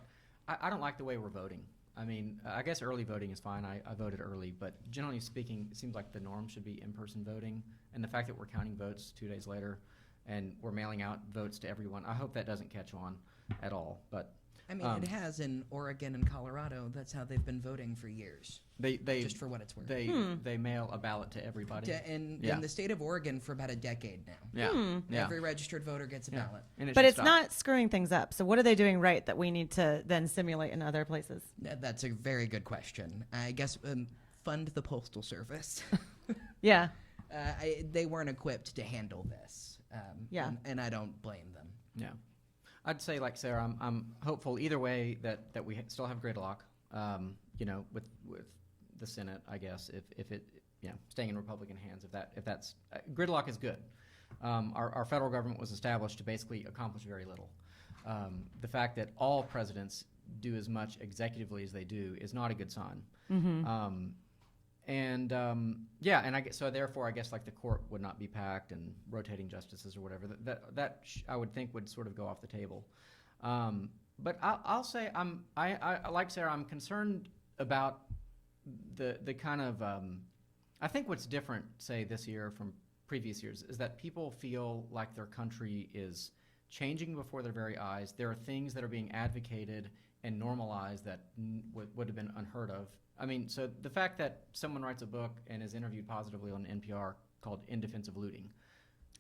I don't like the way we're voting. I mean, I guess early voting is fine. I voted early, but generally speaking, it seems like the norm should be in-person voting. And the fact that we're counting votes 2 days later and we're mailing out votes to everyone, I hope that doesn't catch on at all. But I mean, it has in Oregon and Colorado. That's how they've been voting for years. They just for what it's worth. They mail a ballot to everybody. In the state of Oregon for about a decade now. Every registered voter gets a ballot. But it's not screwing things up. So what are they doing right that we need to then simulate in other places? That's a very good question. I guess fund the Postal Service. Yeah. They weren't equipped to handle this. And I don't blame them. Yeah. I'd say, like Sarah, I'm hopeful either way that we still have gridlock, with the Senate, I guess, if it, staying in Republican hands, if that's gridlock is good. Our federal government was established to basically accomplish very little. The fact that all presidents do as much executively as they do is not a good sign. And so therefore, I guess like the court would not be packed and rotating justices or whatever. That I would think would sort of go off the table. But I'll say I like Sarah. I'm concerned about the kind of I think what's different, say this year from previous years, is that people feel like their country is changing before their very eyes. There are things that are being advocated and normalized that would have been unheard of. I mean, so the fact that someone writes a book and is interviewed positively on NPR called In Defense of Looting.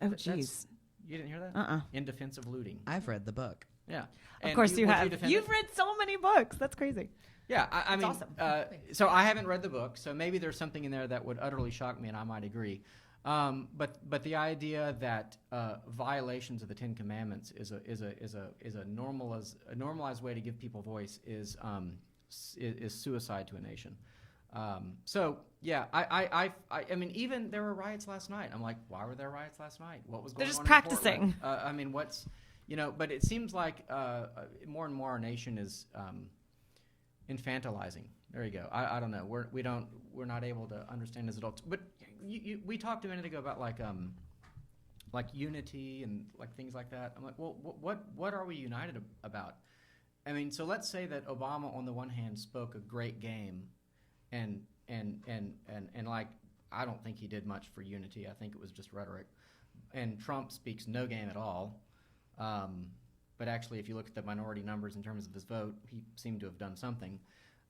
Oh, jeez. You didn't hear that? In Defense of Looting. I've read the book. Yeah. Of course you have. You've read so many books. That's crazy. Yeah, I mean, awesome. So I haven't read the book, so maybe there's something in there that would utterly shock me, and I might agree. But the idea that violations of the Ten Commandments is a normalized way to give people voice is suicide to a nation. So yeah, I mean, even there were riots last night. I'm like, why were there riots last night? What was going on? They're just practicing. I mean, what's But it seems like more and more our nation is infantilizing. There you go. I don't know. We're not able to understand as adults. But we talked a minute ago about like unity and like things like that. I'm like, well, what are we united about? I mean, so let's say that Obama on the one hand spoke a great game, and like I don't think he did much for unity. I think it was just rhetoric. And Trump speaks no game at all. But actually, if you look at the minority numbers in terms of his vote, he seemed to have done something.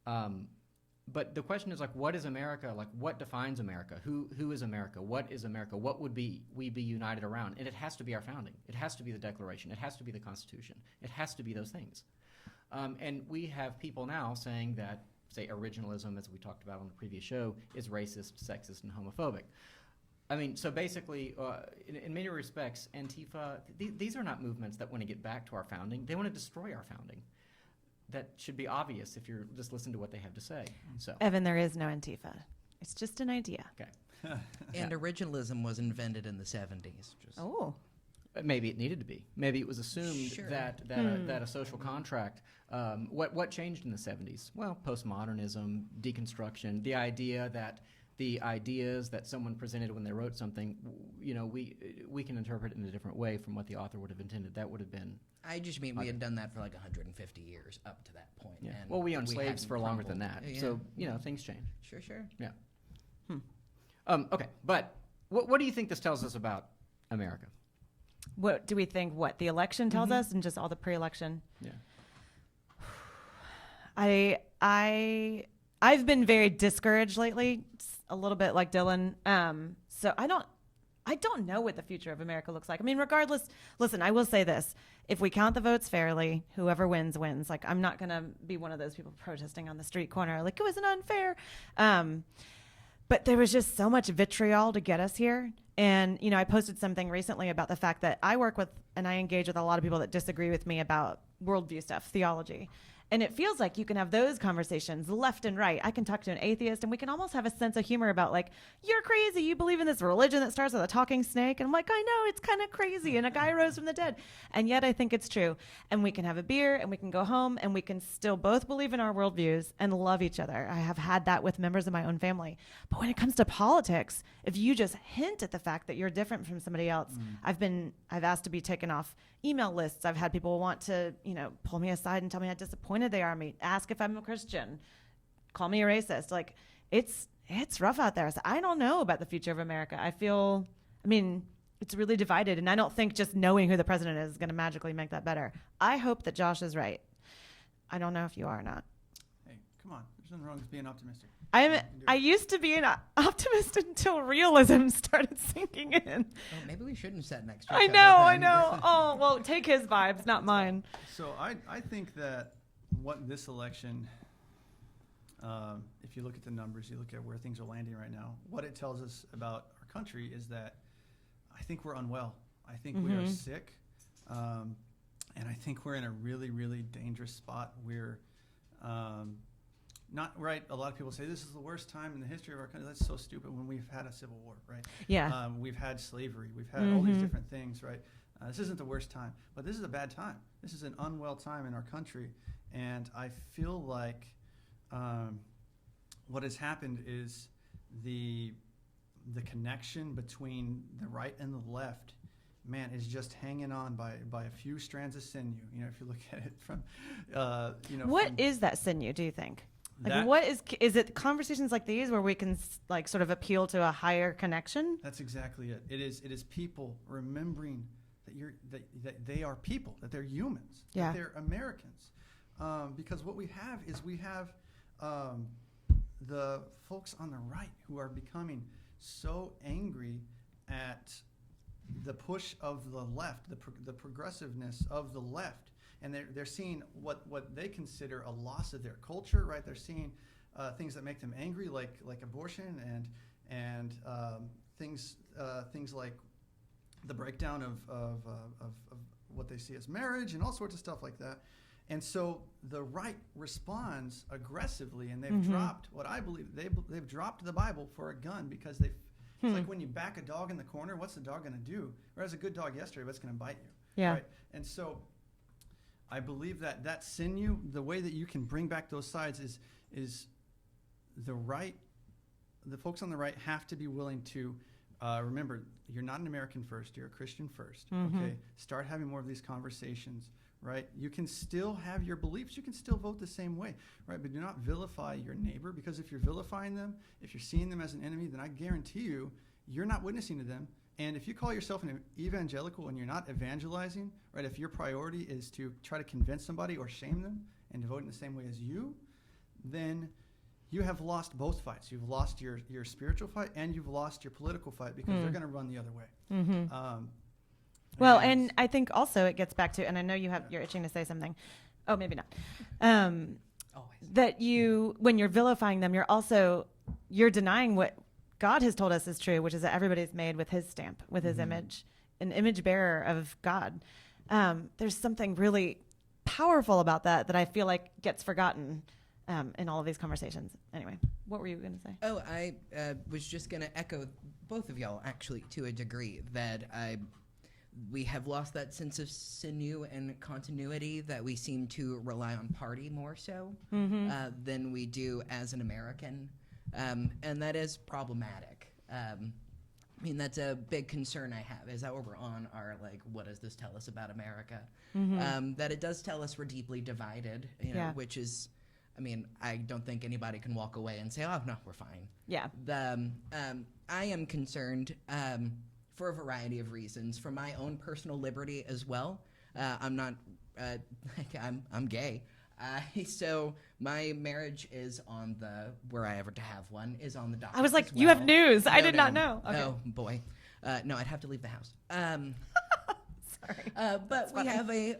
But the question is, like, what is America? Like, what defines America? Who is America? What is America? What would we be united around? And it has to be our founding. It has to be the Declaration. It has to be the Constitution. It has to be those things. And we have people now saying that, say, originalism, as we talked about on the previous show, is racist, sexist, and homophobic. I mean, so basically, in many respects, Antifa, these are not movements that want to get back to our founding. They want to destroy our founding. That should be obvious if you're just listening to what they have to say. So, Evan, there is no Antifa. It's just an idea. Okay. And originalism was invented in the 70s. Oh. Maybe it needed to be. Maybe it was assumed Sure. that a social contract. What changed in the 70s? Well, postmodernism, deconstruction, the idea that the ideas that someone presented when they wrote something, we can interpret it in a different way from what the author would have intended. That would have been. I just mean we had done that for like 150 years up to that point. Yeah. And Well, we owned slaves hadn't for longer than crumbled. that. Yeah. So, things change. Sure. Yeah. Okay, but what do you think this tells us about America? What do we think? What the election tells us, and just all the pre-election? Yeah. I've been very discouraged lately, a little bit like Dylan. So I don't know what the future of America looks like. I mean, regardless, listen, I will say this. If we count the votes fairly, whoever wins, wins. Like, I'm not going to be one of those people protesting on the street corner, like, it wasn't unfair. But there was just so much vitriol to get us here. And, I posted something recently about the fact that I work with and I engage with a lot of people that disagree with me about worldview stuff, theology. And it feels like you can have those conversations left and right. I can talk to an atheist and we can almost have a sense of humor about like, you're crazy. You believe in this religion that starts with a talking snake. And I'm like, I know, it's kind of crazy. And a guy rose from the dead. And yet I think it's true. And we can have a beer and we can go home and we can still both believe in our worldviews and love each other. I have had that with members of my own family. But when it comes to politics, if you just hint at the fact that you're different from somebody else, I've asked to be taken off email lists. I've had people want to, pull me aside and tell me how disappointed they are in me, ask if I'm a Christian, call me a racist. Like, it's rough out there. So I don't know about the future of America. It's really divided, and I don't think just knowing who the president is going to magically make that better. I hope that Josh is right. I don't know if you are or not. Hey, come on. There's nothing wrong with being optimistic. I used to be an optimist until realism started sinking in. Oh, maybe we shouldn't set next. I know. Oh, well, take his vibes, not mine. So I think that what this election, if you look at the numbers, you look at where things are landing right now, what it tells us about our country is that I think we're unwell. I think we are sick. And I think we're in a really, really dangerous spot. We're not right. A lot of people say this is the worst time in the history of our country. That's so stupid when we've had a civil war, right? Yeah. We've had slavery. We've had all these different things, right? This isn't the worst time, but this is a bad time. This is an unwell time in our country. And I feel like what has happened is the connection between the right and the left, man, is just hanging on by a few strands of sinew. If you look at it from, What is that sinew, do you think? Like, That- what is it conversations like these where we can like sort of appeal to a higher connection? That's exactly it. It is people remembering that they are people, that they're humans, Yeah. that they're Americans. Because what we have is the folks on the right who are becoming so angry at the push of the left, the progressiveness of the left, and they're seeing what they consider a loss of their culture, right? They're seeing things that make them angry, like abortion and things like the breakdown of what they see as marriage and all sorts of stuff like that. And so the right responds aggressively, and they've dropped what I believe they've dropped the Bible for a gun because it's like when you back a dog in the corner, what's the dog going to do? Whereas a good dog yesterday, but it's going to bite you. Yeah. Right? And so I believe that sinew, the way that you can bring back those sides is the folks on the right have to be willing to remember, you're not an American first, you're a Christian first. Okay, start having more of these conversations, right? You can still have your beliefs, you can still vote the same way, right? But do not vilify your neighbor, because if you're vilifying them, if you're seeing them as an enemy, then I guarantee you, you're not witnessing to them. And if you call yourself an evangelical and you're not evangelizing, right, if your priority is to try to convince somebody or shame them and to vote in the same way as you, then you have lost both fights. You've lost your spiritual fight and you've lost your political fight, because they're going to run the other way. Well, and I think also it gets back to, and I know you're itching to say something. Oh, maybe not. Always. That when you're vilifying them, you're denying what God has told us is true, which is that everybody's made with his stamp, with his image, an image bearer of God. There's something really powerful about that I feel like gets forgotten in all of these conversations. Anyway, what were you going to say? Oh, I was just going to echo both of y'all, actually, to a degree, that we have lost that sense of sinew and continuity, that we seem to rely on party more so than we do as an American. And that is problematic. I mean, that's a big concern I have, is that we're on our, what does this tell us about America? That it does tell us we're deeply divided, which is, I mean, I don't think anybody can walk away and say, oh, no, we're fine. Yeah. I am concerned for a variety of reasons, for my own personal liberty as well. I'm not, I'm gay. So my marriage is on were I ever to have one, is on the docket. I was like, as you well. have news. I No, did no. not know. Okay. Oh, boy. No, I'd have to leave the house. Sorry. But we have a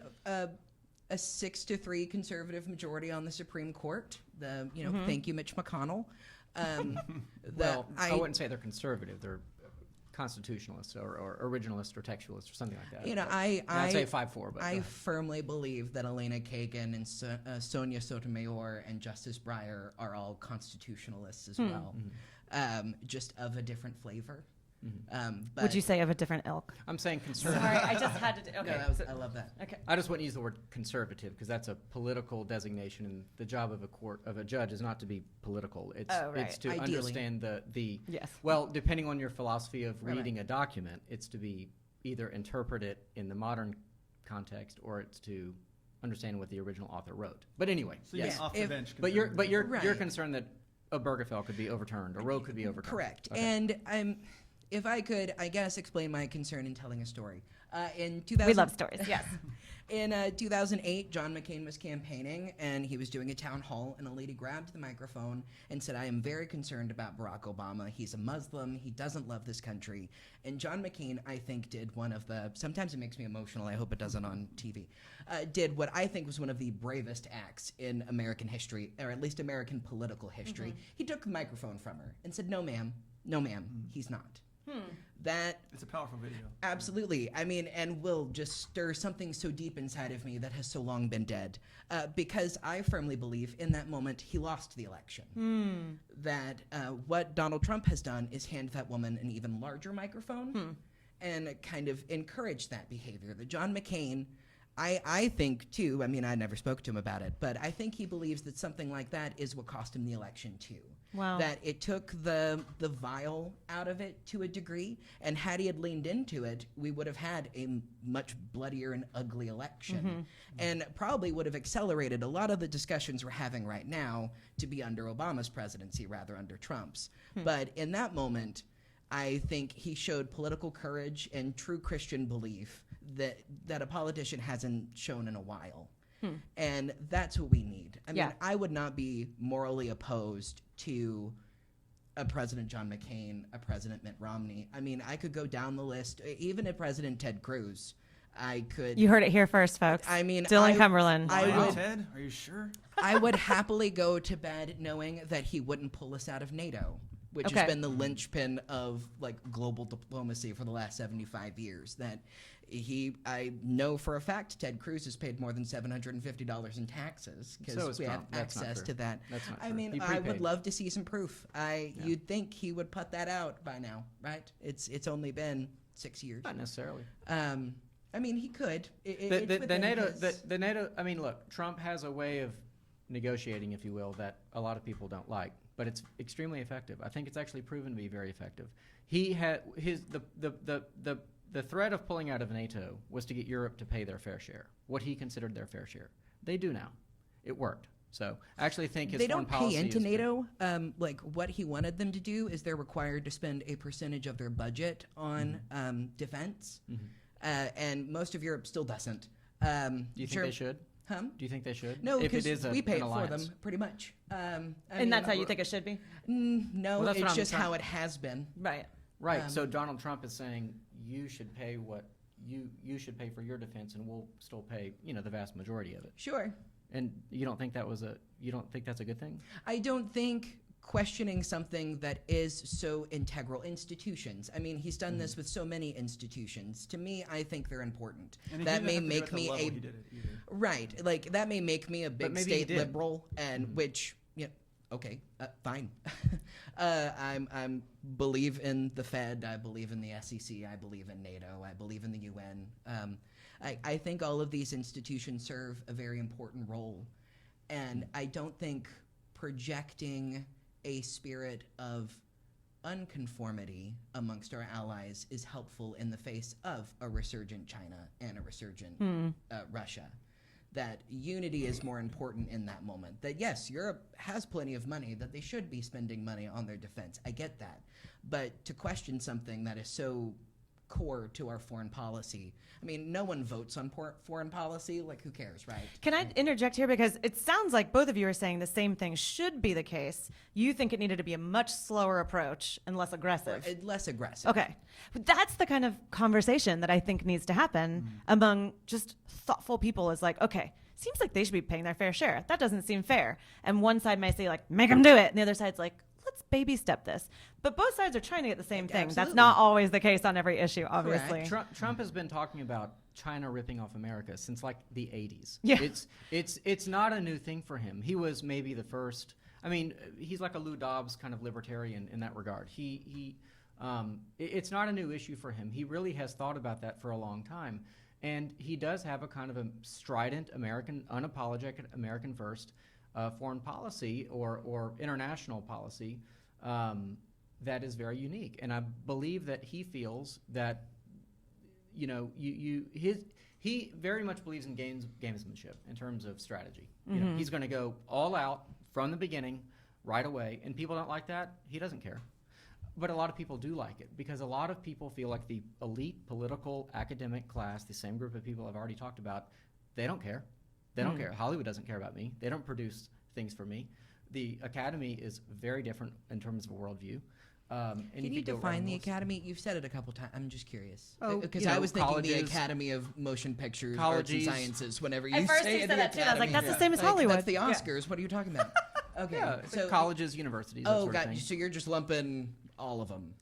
6-3 conservative majority on the Supreme Court. Thank you, Mitch McConnell. Well, I wouldn't say they're conservative. They're constitutionalists or originalists or textualists or something like that. I'd say 5-4. But I firmly believe that Elena Kagan and Sonia Sotomayor and Justice Breyer are all constitutionalists as well, just of a different flavor. But Would you say of a different ilk? I'm saying conservative. Sorry, I just had to do. Okay. No, I love that. Okay. I just wouldn't use the word conservative, because that's a political designation, and the job of a judge is not to be political. It's it's to Ideally. understand the Yes. Well, depending on your philosophy of Right. reading a document, it's to be either interpret it in the modern context, or it's to understand what the original author wrote. But anyway, So yes. yeah, off the bench. But you're Right. you're concerned that Obergefell could be overturned or Roe could be overturned. Correct. Okay. And if I could, I guess, explain my concern in telling a story. In We love stories. Yes. In 2008, John McCain was campaigning, and he was doing a town hall, and a lady grabbed the microphone and said, I am very concerned about Barack Obama. He's a Muslim. He doesn't love this country. And John McCain, I think, did one of the, sometimes it makes me emotional, I hope it doesn't on TV, did what I think was one of the bravest acts in American history, or at least American political history. He took the microphone from her and said, no, ma'am, he's not. It's a powerful video. Absolutely. I mean, and will just stir something so deep inside of me that has so long been dead. Because I firmly believe in that moment he lost the election. That what Donald Trump has done is hand that woman an even larger microphone and kind of encourage that behavior. That John McCain, I think too, I mean, I never spoke to him about it, but I think he believes that something like that is what cost him the election too. Wow. That it took the vile out of it to a degree, and had he had leaned into it, we would have had a much bloodier and ugly election, and probably would have accelerated a lot of the discussions we're having right now to be under Obama's presidency rather under Trump's. But in that moment, I think he showed political courage and true Christian belief that a politician hasn't shown in a while. And that's what we need. I mean, I would not be morally opposed to a President John McCain, a President Mitt Romney. I mean, I could go down the list, even a President Ted Cruz. I could. You heard it here first, folks. I mean, Dylan Cumberland. Ted, are you sure? I would happily go to bed knowing that he wouldn't pull us out of NATO, which has been the linchpin of global diplomacy for the last 75 years. That I know for a fact Ted Cruz has paid more than $750 in taxes because we have access to that. That's not I true. mean, I would love to see some proof. You'd think he would put that out by now, right? It's only been 6 years. Not necessarily. I mean, he could. The NATO. I mean, look, Trump has a way of negotiating, if you will, that a lot of people don't like, but it's extremely effective. I think it's actually proven to be very effective. He had the threat of pulling out of NATO was to get Europe to pay their fair share, what he considered their fair share. They do now. It worked. So I actually think his they foreign don't pay policy into is NATO. Like what he wanted them to do is they're required to spend a percentage of their budget on defense, and most of Europe still doesn't. Do you think they should? Huh? Do you think they should? No, if because it is we pay an it for alliance. them pretty much. I And mean, that's how you think it should be? No, Well, that's what it's I'm just trying- how it has been. Right. Right. So Donald Trump is saying you should pay what you should pay for your defense, and we'll still pay the vast majority of it. Sure. And you don't think that's a good thing? I don't think questioning something that is so integral. Institutions. I mean, he's done this with so many institutions. To me, I think they're important. And he That didn't may have to do it make at the me level a he did it either. right. Like that may make me a big maybe he state did. liberal, and which okay, fine. I'm believe in the Fed. I believe in the SEC. I believe in NATO. I believe in the UN. I think all of these institutions serve a very important role, and I don't think projecting a spirit of unconformity amongst our allies is helpful in the face of a resurgent China and a resurgent Russia. That unity is more important in that moment. That yes, Europe has plenty of money, that they should be spending money on their defense. I get that. But to question something that is so core to our foreign policy, I mean, no one votes on foreign policy. Like, who cares, right? Can I interject here? Because it sounds like both of you are saying the same thing should be the case. You think it needed to be a much slower approach and less aggressive. Less aggressive. Okay. But that's the kind of conversation that I think needs to happen among just thoughtful people is like, okay, seems like they should be paying their fair share. That doesn't seem fair. And one side might say like, make them do it. And the other side's like, let's baby step this. But both sides are trying to get the same thing. Absolutely. That's not always the case on every issue, obviously. Trump has been talking about China ripping off America since like the 80s. Yeah. It's not a new thing for him. He was maybe the first. I mean, he's like a Lou Dobbs kind of libertarian in that regard. It's not a new issue for him. He really has thought about that for a long time. And he does have a kind of a strident unapologetic American first foreign policy or international policy that is very unique. And I believe that he feels that, he very much believes in gamesmanship in terms of strategy. He's going to go all out from the beginning, right away. And people don't like that. He doesn't care. But a lot of people do like it because a lot of people feel like the elite political academic class, the same group of people I've already talked about, they don't care. They don't care. Hollywood doesn't care about me. They don't produce things for me. The academy is very different in terms of a worldview. And Can you define the academy? You've said it a couple times. I'm just curious. Oh, Because I was thinking the colleges, Academy of Motion Pictures, Arts and colleges. Sciences. Whenever you At first say you the said that too. I was like, Academy. that's the same as Like, Hollywood. That's the Yeah. Oscars. What are you talking about? Okay. Yeah, So colleges, universities, that oh, sort of got thing. you. So you're just lumping all of them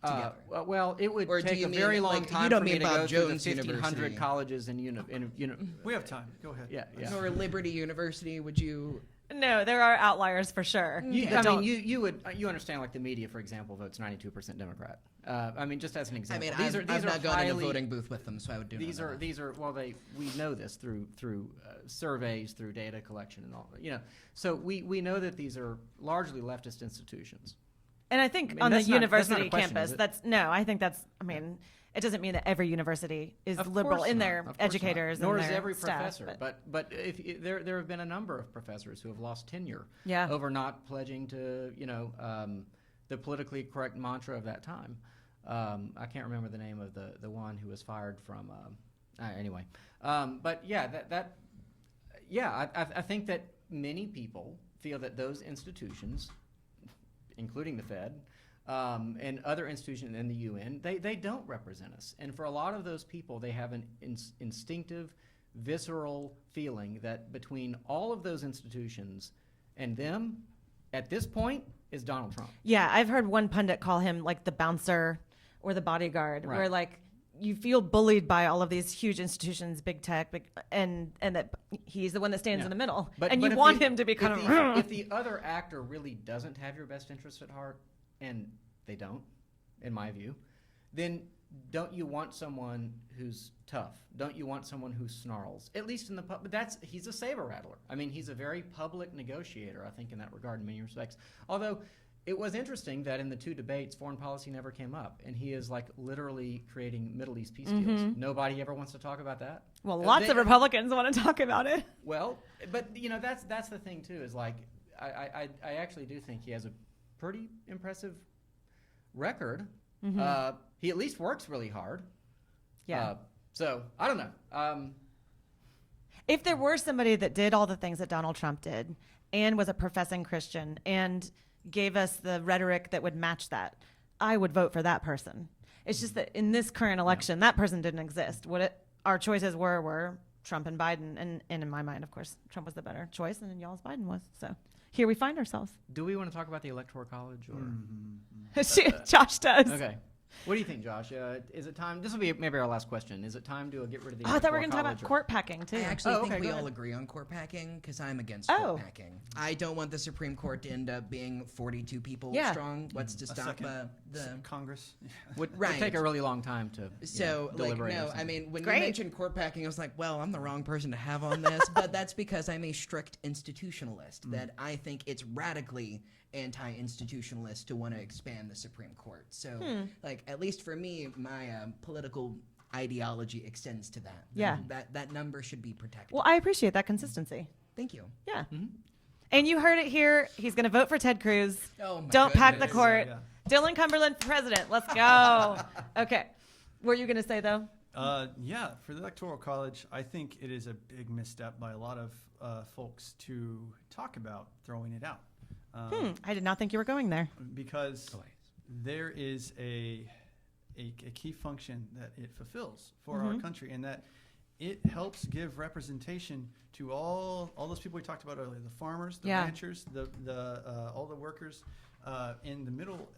together. Well, it would Or do take you a mean, very long like, you time don't for me mean to Bob go through the Jones 1,500 University. colleges and We have time. Go ahead. yeah. Or Liberty University? Would you? No, there are outliers for sure. You understand, like the media, for example, votes 92% Democrat. I mean, just as an I example, mean, these I've are not gone in a highly- voting booth with them, so I would do. These none are of that. well, we know this through surveys, through data collection, and all. So we know that these are largely leftist institutions. And I think I mean, on the that's not a university question, campus, is it? it doesn't mean that every university is Of liberal course in not. their Of course educators not. Nor and is their every staff, professor. But if there have been a number of professors who have lost tenure Yeah. over not pledging to the politically correct mantra of that time. I can't remember the name of the one who was fired from. Anyway, but yeah, I think that many people feel that those institutions, including the Fed, and other institutions in the UN, they don't represent us. And for a lot of those people, they have an instinctive, visceral feeling that between all of those institutions and them, at this point, is Donald Trump. Yeah, I've heard one pundit call him like the bouncer or the bodyguard, Right. where like you feel bullied by all of these huge institutions, big tech, and that he's the one that stands Yeah. in the middle, But and you if want the- him to be kind if of. the, if the other actor really doesn't have your best interest at heart, and they don't, in my view, then don't you want someone who's tough? Don't you want someone who snarls? At least in the but he's a saber rattler. I mean, he's a very public negotiator, I think, in that regard in many respects. Although it was interesting that in the 2 debates, foreign policy never came up, and he is like literally creating Middle East peace deals. Nobody ever wants to talk about that. Well, lots of Republicans want to talk about it. Well, but that's the thing too. Is like I actually do think he has a pretty impressive record. He at least works really hard. Yeah. So I don't know. If there were somebody that did all the things that Donald Trump did and was a professing Christian and gave us the rhetoric that would match that, I would vote for that person. It's just that in this current election, that person didn't exist. Our choices were Trump and Biden. And in my mind, of course, Trump was the better choice, and in y'all's Biden was. So here we find ourselves. Do we want to talk about the Electoral College? Or? Josh does. Okay. What do you think, Josh? Is it time? This will be maybe our last question. Is it time to get rid of the? I thought we were Electoral going to talk about College, court packing too. I actually think okay, we go all ahead. agree on court packing because I'm against Oh. court packing. I don't want the Supreme Court to end up being 42 people Yeah. strong. What's to stop the Congress. Would Right. take a really long time to So, like, deliberate or no, something. I mean, when Great. you mentioned court packing, I was like, well, I'm the wrong person to have on this. But that's because I'm a strict institutionalist, that I think it's radically anti-institutionalist to want to expand the Supreme Court. So, like, at least for me, my political ideology extends to that. Yeah. That number should be protected. Well, I appreciate that consistency. Thank you. Yeah. And you heard it here. He's going to vote for Ted Cruz. Oh, my Don't pack the goodness. court. Yeah. Dylan Cumberland for president. Let's go. Okay. What were you going to say, though? Yeah, for the Electoral College, I think it is a big misstep by a lot of folks to talk about throwing it out. I did not think you were going there. Because there is a key function that it fulfills for our country, and that it helps give representation to all those people we talked about earlier, the farmers, the ranchers, all the workers in the middle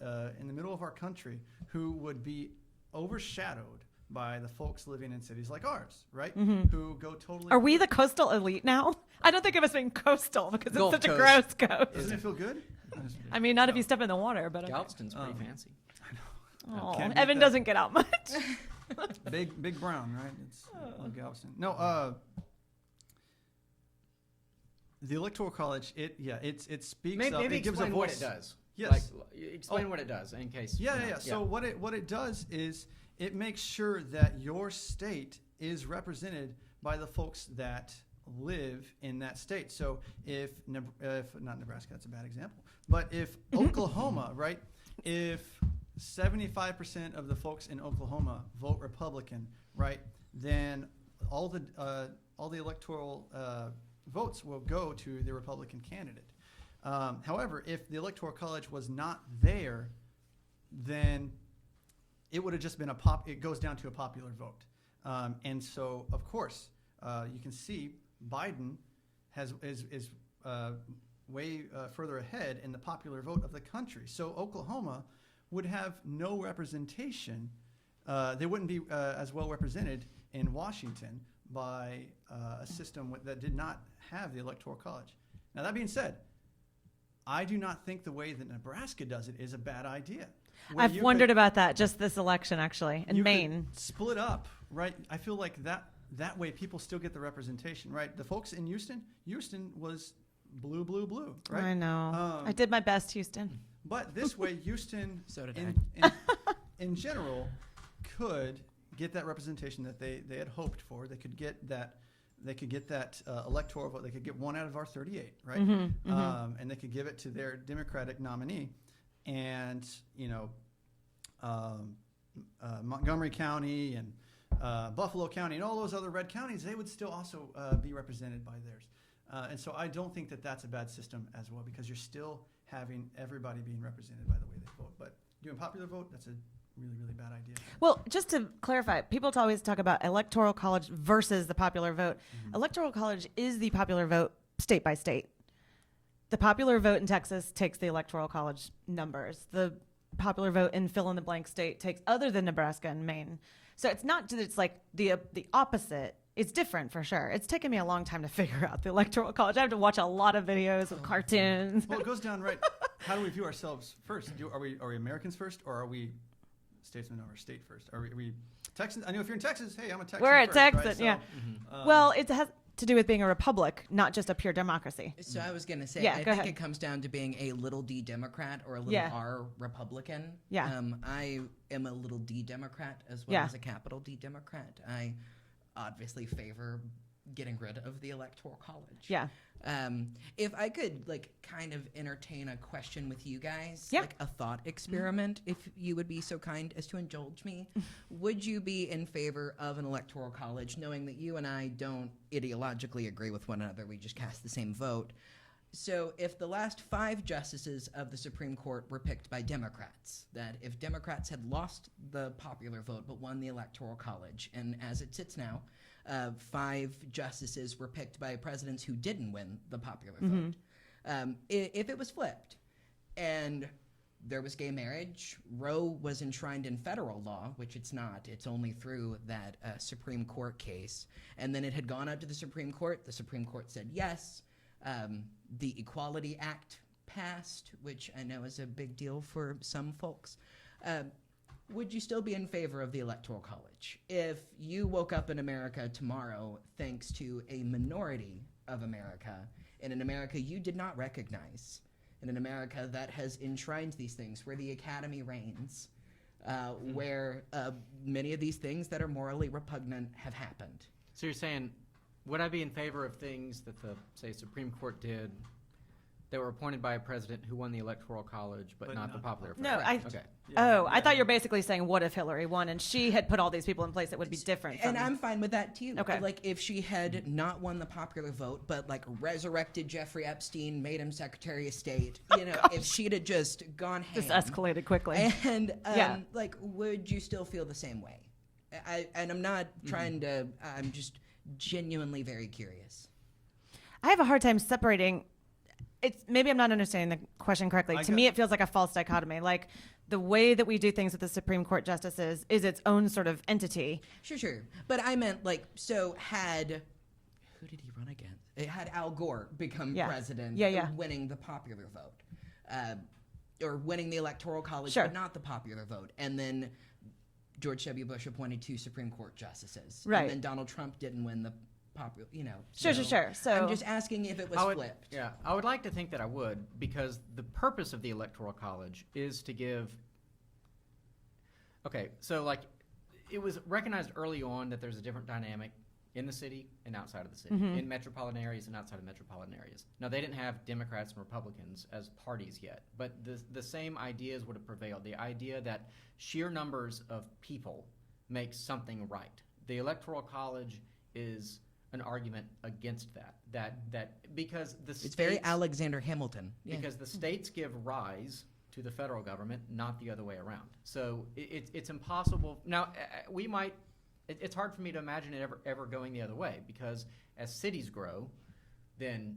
of our country who would be overshadowed by the folks living in cities like ours, right? Who go totally. Are we the coastal elite now? I don't think of us being coastal because Gulf it's such Coast. a gross coast. Doesn't it feel good? I mean, not if you step in the water, but okay. Galveston's pretty fancy. Aw, Can't beat Evan that. doesn't get out much. Big brown, right? It's Galveston. No, the Electoral College. It speaks Maybe, up. maybe It gives a explain what voice. it does. Yes. Like, explain what it does in case. Yeah. So what it does is it makes sure that your state is represented by the folks that live in that state. So if not Nebraska, that's a bad example, but if Oklahoma, right? If 75% of the folks in Oklahoma vote Republican, right? Then all the electoral votes will go to the Republican candidate. However, if the Electoral College was not there, then it would have just been it goes down to a popular vote. And so, of course, you can see Biden is way further ahead in the popular vote of the country. So Oklahoma would have no representation. They wouldn't be as well represented in Washington by a system that did not have the Electoral College. Now, that being said, I do not think the way that Nebraska does it is a bad idea. Where I've you wondered could- about that just this election, actually, in you could Maine. split up, right? I feel like that way people still get the representation, right? The folks in Houston was blue, right? I know. I did my best, Houston. But this way, Houston, So did in general, could get that representation that they had hoped for. They could get that. They could get that electoral vote. They could get 1 out of our 38, right? And they could give it to their Democratic nominee. And Montgomery County and Buffalo County and all those other red counties, they would still also be represented by theirs. And so I don't think that that's a bad system as well, because you're still having everybody being represented by the way they vote. But doing popular vote, that's a really, really bad idea. Well, just to clarify, people always talk about electoral college versus the popular vote. Electoral college is the popular vote state by state. The popular vote in Texas takes the electoral college numbers. The popular vote in fill in the blank state takes other than Nebraska and Maine. So it's not that it's like the opposite. It's different for sure. It's taken me a long time to figure out the electoral college. I have to watch a lot of videos of cartoons. Well, it goes down right. How do we view ourselves first? Are we Americans first, or are we statesman over state first. Are we Texans? I know if you're in Texas, hey, I'm a Texan. We're a first, right? Texan, So, yeah. Well, it has to do with being a republic, not just a pure democracy. So I was going to say, Yeah, I go think ahead. it comes down to being a little d Democrat or a little Yeah. r Republican. Yeah. I am a little d Democrat as well Yeah. as a capital D Democrat. I obviously favor getting rid of the Electoral College. Yeah. If I could, like, kind of entertain a question with you guys, Yeah. like a thought experiment, if you would be so kind as to indulge me, would you be in favor of an Electoral College, knowing that you and I don't ideologically agree with one another, we just cast the same vote? So if the last 5 justices of the Supreme Court were picked by Democrats, that if Democrats had lost the popular vote but won the Electoral College, and as it sits now, 5 justices were picked by presidents who didn't win the popular vote. If it was flipped and there was gay marriage, Roe was enshrined in federal law, which it's not. It's only through that Supreme Court case. And then it had gone up to the Supreme Court. The Supreme Court said yes. The Equality Act passed, which I know is a big deal for some folks. Would you still be in favor of the Electoral College if you woke up in America tomorrow thanks to a minority of America, in an America you did not recognize, in an America that has enshrined these things, where the Academy reigns, where many of these things that are morally repugnant have happened? So you're saying, would I be in favor of things that the, say, Supreme Court did that were appointed by a president who won the Electoral College, but not the popular vote? No, Okay. I thought you were basically saying, what if Hillary won and she had put all these people in place that would be different from... And I'm fine with that too. Okay. Like if she had not won the popular vote, but like resurrected Jeffrey Epstein, made him Secretary of State, you know, if she'd have just gone ham. This escalated quickly. And Yeah. like, would you still feel the same way? I'm not trying to. I'm just genuinely very curious. I have a hard time separating. It's maybe I'm not understanding the question correctly. To me, it feels like a false dichotomy. Like the way that we do things with the Supreme Court justices is its own sort of entity. Sure. But I meant like, so had, who did he run against? It had Al Gore become president, winning the popular vote, or winning the Electoral College, but not the popular vote, and then George W. Bush appointed 2 Supreme Court justices, right? And then Donald Trump didn't win the popular, you know. Sure. So I'm just asking if it was flipped. Yeah, I would like to think that I would, because the purpose of the Electoral College is to give... Okay, so like it was recognized early on that there's a different dynamic in the city and outside of the city, in metropolitan areas and outside of metropolitan areas. Now, they didn't have Democrats and Republicans as parties yet, but the same ideas would have prevailed. The idea that sheer numbers of people makes something right. The Electoral College is an argument against that because the states... It's very Alexander Hamilton. Yeah. Because the states give rise to the federal government, not the other way around. So it's impossible. Now, we might... It's hard for me to imagine it ever going the other way, because as cities grow, then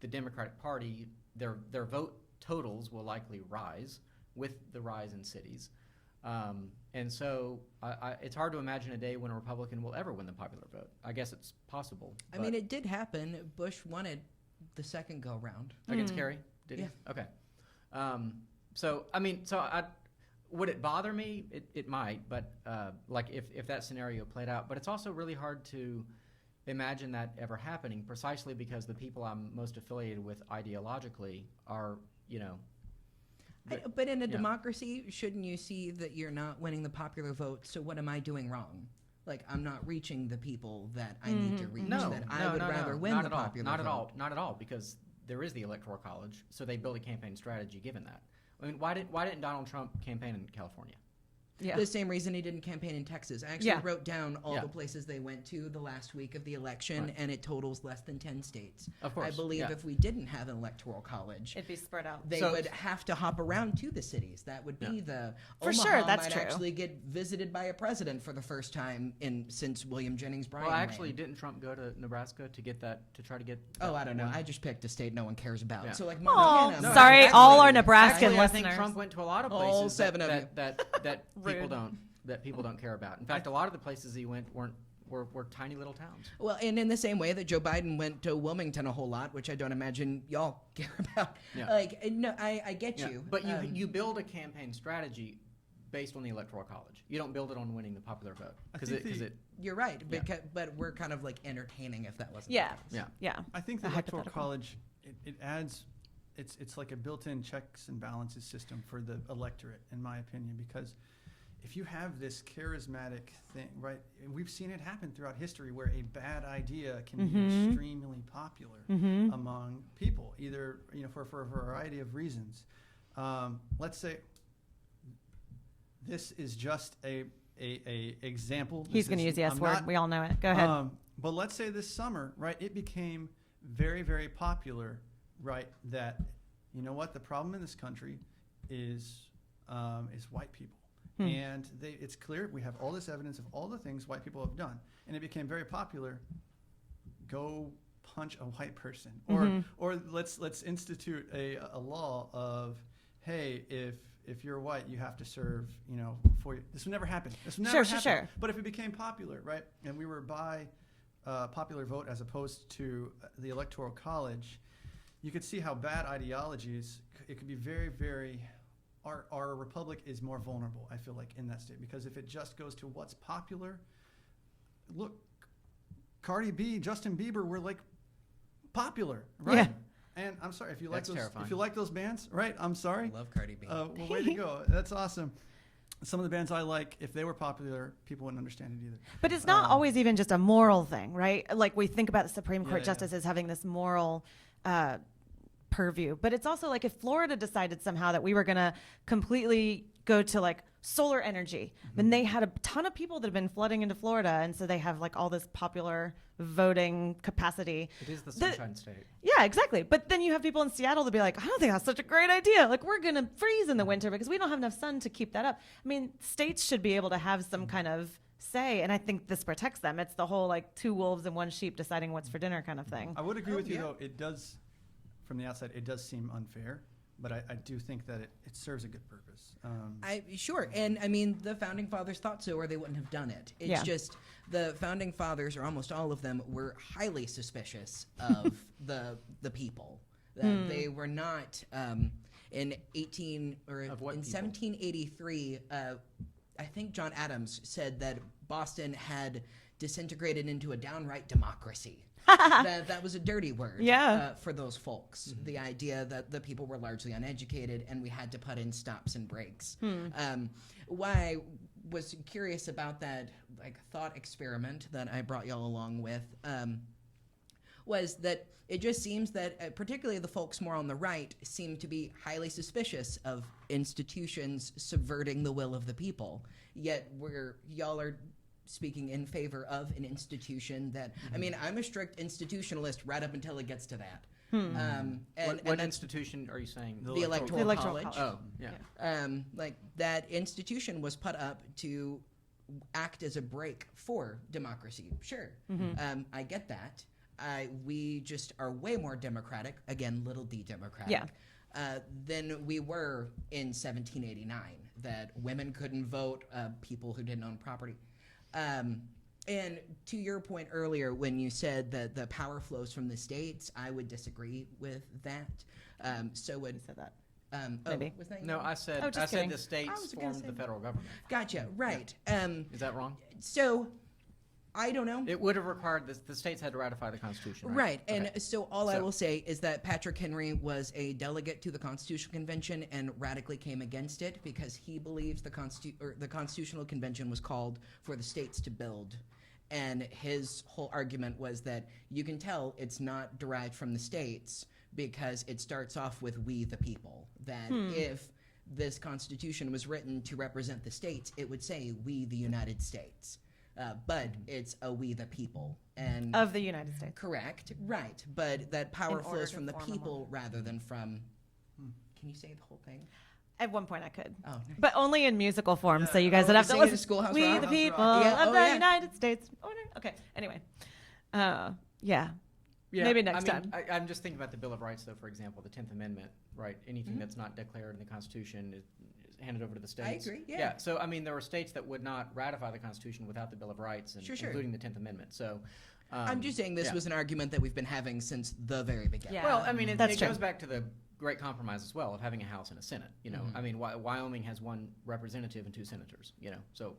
the Democratic Party, their vote totals will likely rise with the rise in cities. And so it's hard to imagine a day when a Republican will ever win the popular vote. I guess it's possible. I mean, it did happen. Bush won it the second go-round. Against Kerry? Did he? Okay. Would it bother me? It might, but like if that scenario played out. But it's also really hard to imagine that ever happening, precisely because the people I'm most affiliated with ideologically are, you know... But in a democracy, shouldn't you see that you're not winning the popular vote, so what am I doing wrong? Like, I'm not reaching the people that I need to reach, that I would rather win the popular vote. Not at all, because there is the Electoral College, so they build a campaign strategy given that. I mean, why didn't Donald Trump campaign in California? Yeah. The same reason he didn't campaign in Texas. I actually wrote down all the places they went to the last week of the election, and it totals less than 10 states. Of course. I believe if we didn't have an electoral college, it'd be spread out. They would have to hop around to the cities. That would be the for Omaha sure. That's might true. Actually get visited by a president for the first time since William Jennings Bryan. Well, actually, ran. didn't Trump go to Nebraska to try to get? Oh, I don't know. I just picked a state no one cares about. Yeah. So like Oh, Montana. sorry, all our Nebraskan Actually, I listeners. think Trump went to a lot of places All 7 of you. that people don't care about. In fact, a lot of the places he went were tiny little towns. Well, and in the same way that Joe Biden went to Wilmington a whole lot, which I don't imagine y'all care about. Yeah. Like, no, I get you. But you build a campaign strategy based on the Electoral College. You don't build it on winning the popular vote I because think it You're right, Yeah. but we're kind of like entertaining if that wasn't Yeah. the case. yeah. Yeah. I think the A Electoral hypothetical. College, it adds, it's like a built-in checks and balances system for the electorate, in my opinion, because if you have this charismatic thing, right, and we've seen it happen throughout history where a bad idea can be extremely popular among people, either, for a variety of reasons. Let's say this is just a example. He's going to use the S word. We all know it. Go ahead. But let's say this summer, right, it became very, very popular, right, that, you know what, the problem in this country is white people. And it's clear, we have all this evidence of all the things white people have done. And it became very popular, go punch a white person. Or let's institute a law of, hey, if you're white, you have to serve, this would never happen. This would never happen. Sure. But if it became popular, right, and we were by popular vote as opposed to the Electoral College, you could see how bad ideologies, it could be very, very, our republic is more vulnerable, I feel like, in that state. Because if it just goes to what's popular, look, Cardi B, Justin Bieber were like popular, right? Yeah. And I'm sorry, if you like That's those, terrifying. if you like those bands, right? I'm sorry. I love Cardi B. Well, way to go. That's awesome. Some of the bands I like, if they were popular, people wouldn't understand it either. But it's not always even just a moral thing, right? Like we think about the Supreme Court Yeah. justices having this moral purview, but it's also like if Florida decided somehow that we were going to completely go to like solar energy, then they had a ton of people that have been flooding into Florida, and so they have like all this popular voting capacity. It is the Sunshine State. Yeah, exactly. But then you have people in Seattle to be like, I don't think that's such a great idea. Like, we're going to freeze in the winter because we don't have enough sun to keep that up. I mean, states should be able to have some kind of say, and I think this protects them. It's the whole, like, two wolves and one sheep deciding what's for dinner kind of thing. I would agree with you, yeah. though. It does, from the outside, it does seem unfair, but I do think that it serves a good purpose. Sure, and I mean the founding fathers thought so, or they wouldn't have done it. It's Yeah. just the founding fathers, or almost all of them, were highly suspicious of the people. They were not in Of what people? 1783. I think John Adams said that Boston had disintegrated into a downright democracy. that was a dirty word for those folks. The idea that the people were largely uneducated and we had to put in stops and breaks. Why I was curious about that like thought experiment that I brought y'all along with was that it just seems that particularly the folks more on the right seem to be highly suspicious of institutions subverting the will of the people. Yet y'all are speaking in favor of an institution that, I mean, I'm a strict institutionalist right up until it gets to that. What that's institution are you saying? the Electoral Electoral College. Oh, yeah. Like that institution was put up to act as a brake for democracy. Sure, I get that. We just are way more democratic, again, little d democratic, than we were in 1789, that women couldn't vote, people who didn't own property. And to your point earlier, when you said that the power flows from the states, I would disagree with that. So would said that. Maybe. Was that you? No, I said Oh, just I kidding. said the I states was gonna formed say the federal government. Gotcha. Right. Is that wrong? So I don't know. It would have required the states had to ratify the Constitution, right? Right, and Okay. so all I So- will say is that Patrick Henry was a delegate to the Constitutional Convention and radically came against it because he believes the Constitutional Convention was called for the states to build, and his whole argument was that you can tell it's not derived from the states because it starts off with "we the people." That if this Constitution was written to represent the states, it would say "we the United States." But it's a "we the people," and Of the United States. correct, right? But that power In order flows to from the form a people rather than from. Can you say the whole thing? At one point I could. Oh, nice. But only in musical form, so you guys Oh, would you have to sing it listen. to Schoolhouse We Rock? the Schoolhouse people Rock. Yeah, of oh, the yeah. United States. Okay, anyway. Yeah. Yeah, Maybe next I mean, time. I'm just thinking about the Bill of Rights, though. For example, the 10th Amendment, right? Anything that's not declared in the Constitution is handed over to the states. agree, yeah. So, I mean, there were states that would not ratify the Constitution without the Bill of Rights, and, Sure. including the 10th Amendment. So, I'm just saying this yeah. was an argument that we've been having since the very beginning. Yeah. Well, I mean, it That's true. goes back to great compromise as well of having a House and a Senate. You know, I mean, Wyoming has one representative and 2 senators. You know, so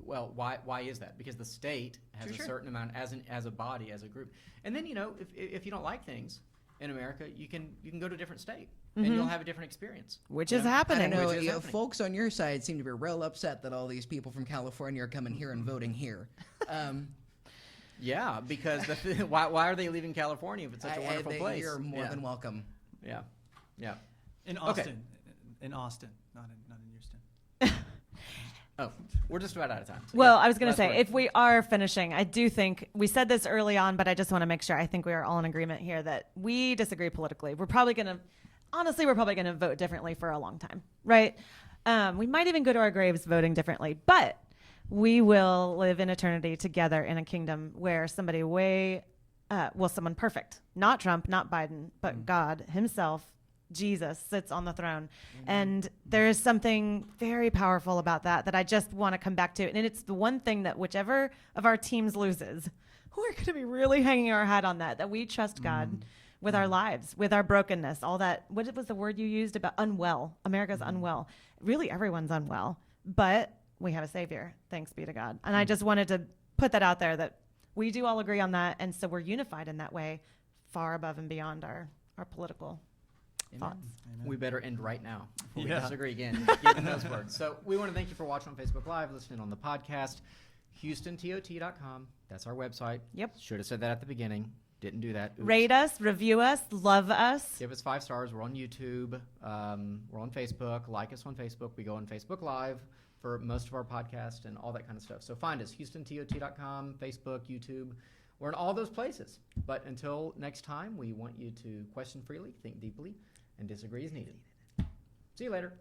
why is that? Because the state has a certain amount as a body, as a group. And then, you know, if you don't like things in America, you can go to a different state and you'll have a different experience. Which you is know? I happening. don't know. Which is You know, happening. folks on your side seem to be real upset that all these people from California are coming here and voting here. Yeah, because why are they leaving California if it's such a wonderful place? You're more than welcome. Yeah, yeah. In Okay. Austin. In Austin, not in Houston. Oh, we're just about out of time. So Well, yeah, I was going to last say, word. if we are finishing, I do think we said this early on, but I just want to make sure I think we are all in agreement here that we disagree politically. We're probably going to vote differently for a long time, right? We might even go to our graves voting differently, but we will live in eternity together in a kingdom where somebody someone perfect, not Trump, not Biden, but God himself, Jesus, sits on the throne. And there is something very powerful about that I just want to come back to. And it's the one thing that whichever of our teams loses, we're going to be really hanging our hat on that we trust God with our lives, with our brokenness, all that. What was the word you used about unwell? America's unwell. Really, everyone's unwell, but we have a savior. Thanks be to God. And I just wanted to put that out there that we do all agree on that. And so we're unified in that way, far above and beyond our political thoughts. We better end right now before we Yeah. disagree again, given those words. So we want to thank you for watching on Facebook Live, listening on the podcast. HoustonTOT.com. That's our website. Yep. Should have said that at the beginning. Didn't do that. Oops. Rate us, review us, love us. Give us 5 stars. We're on YouTube. We're on Facebook. Like us on Facebook. We go on Facebook Live for most of our podcast and all that kind of stuff. So find us, HoustonTOT.com, Facebook, YouTube. We're in all those places. But until next time, we want you to question freely, think deeply, and disagree as needed. See you later.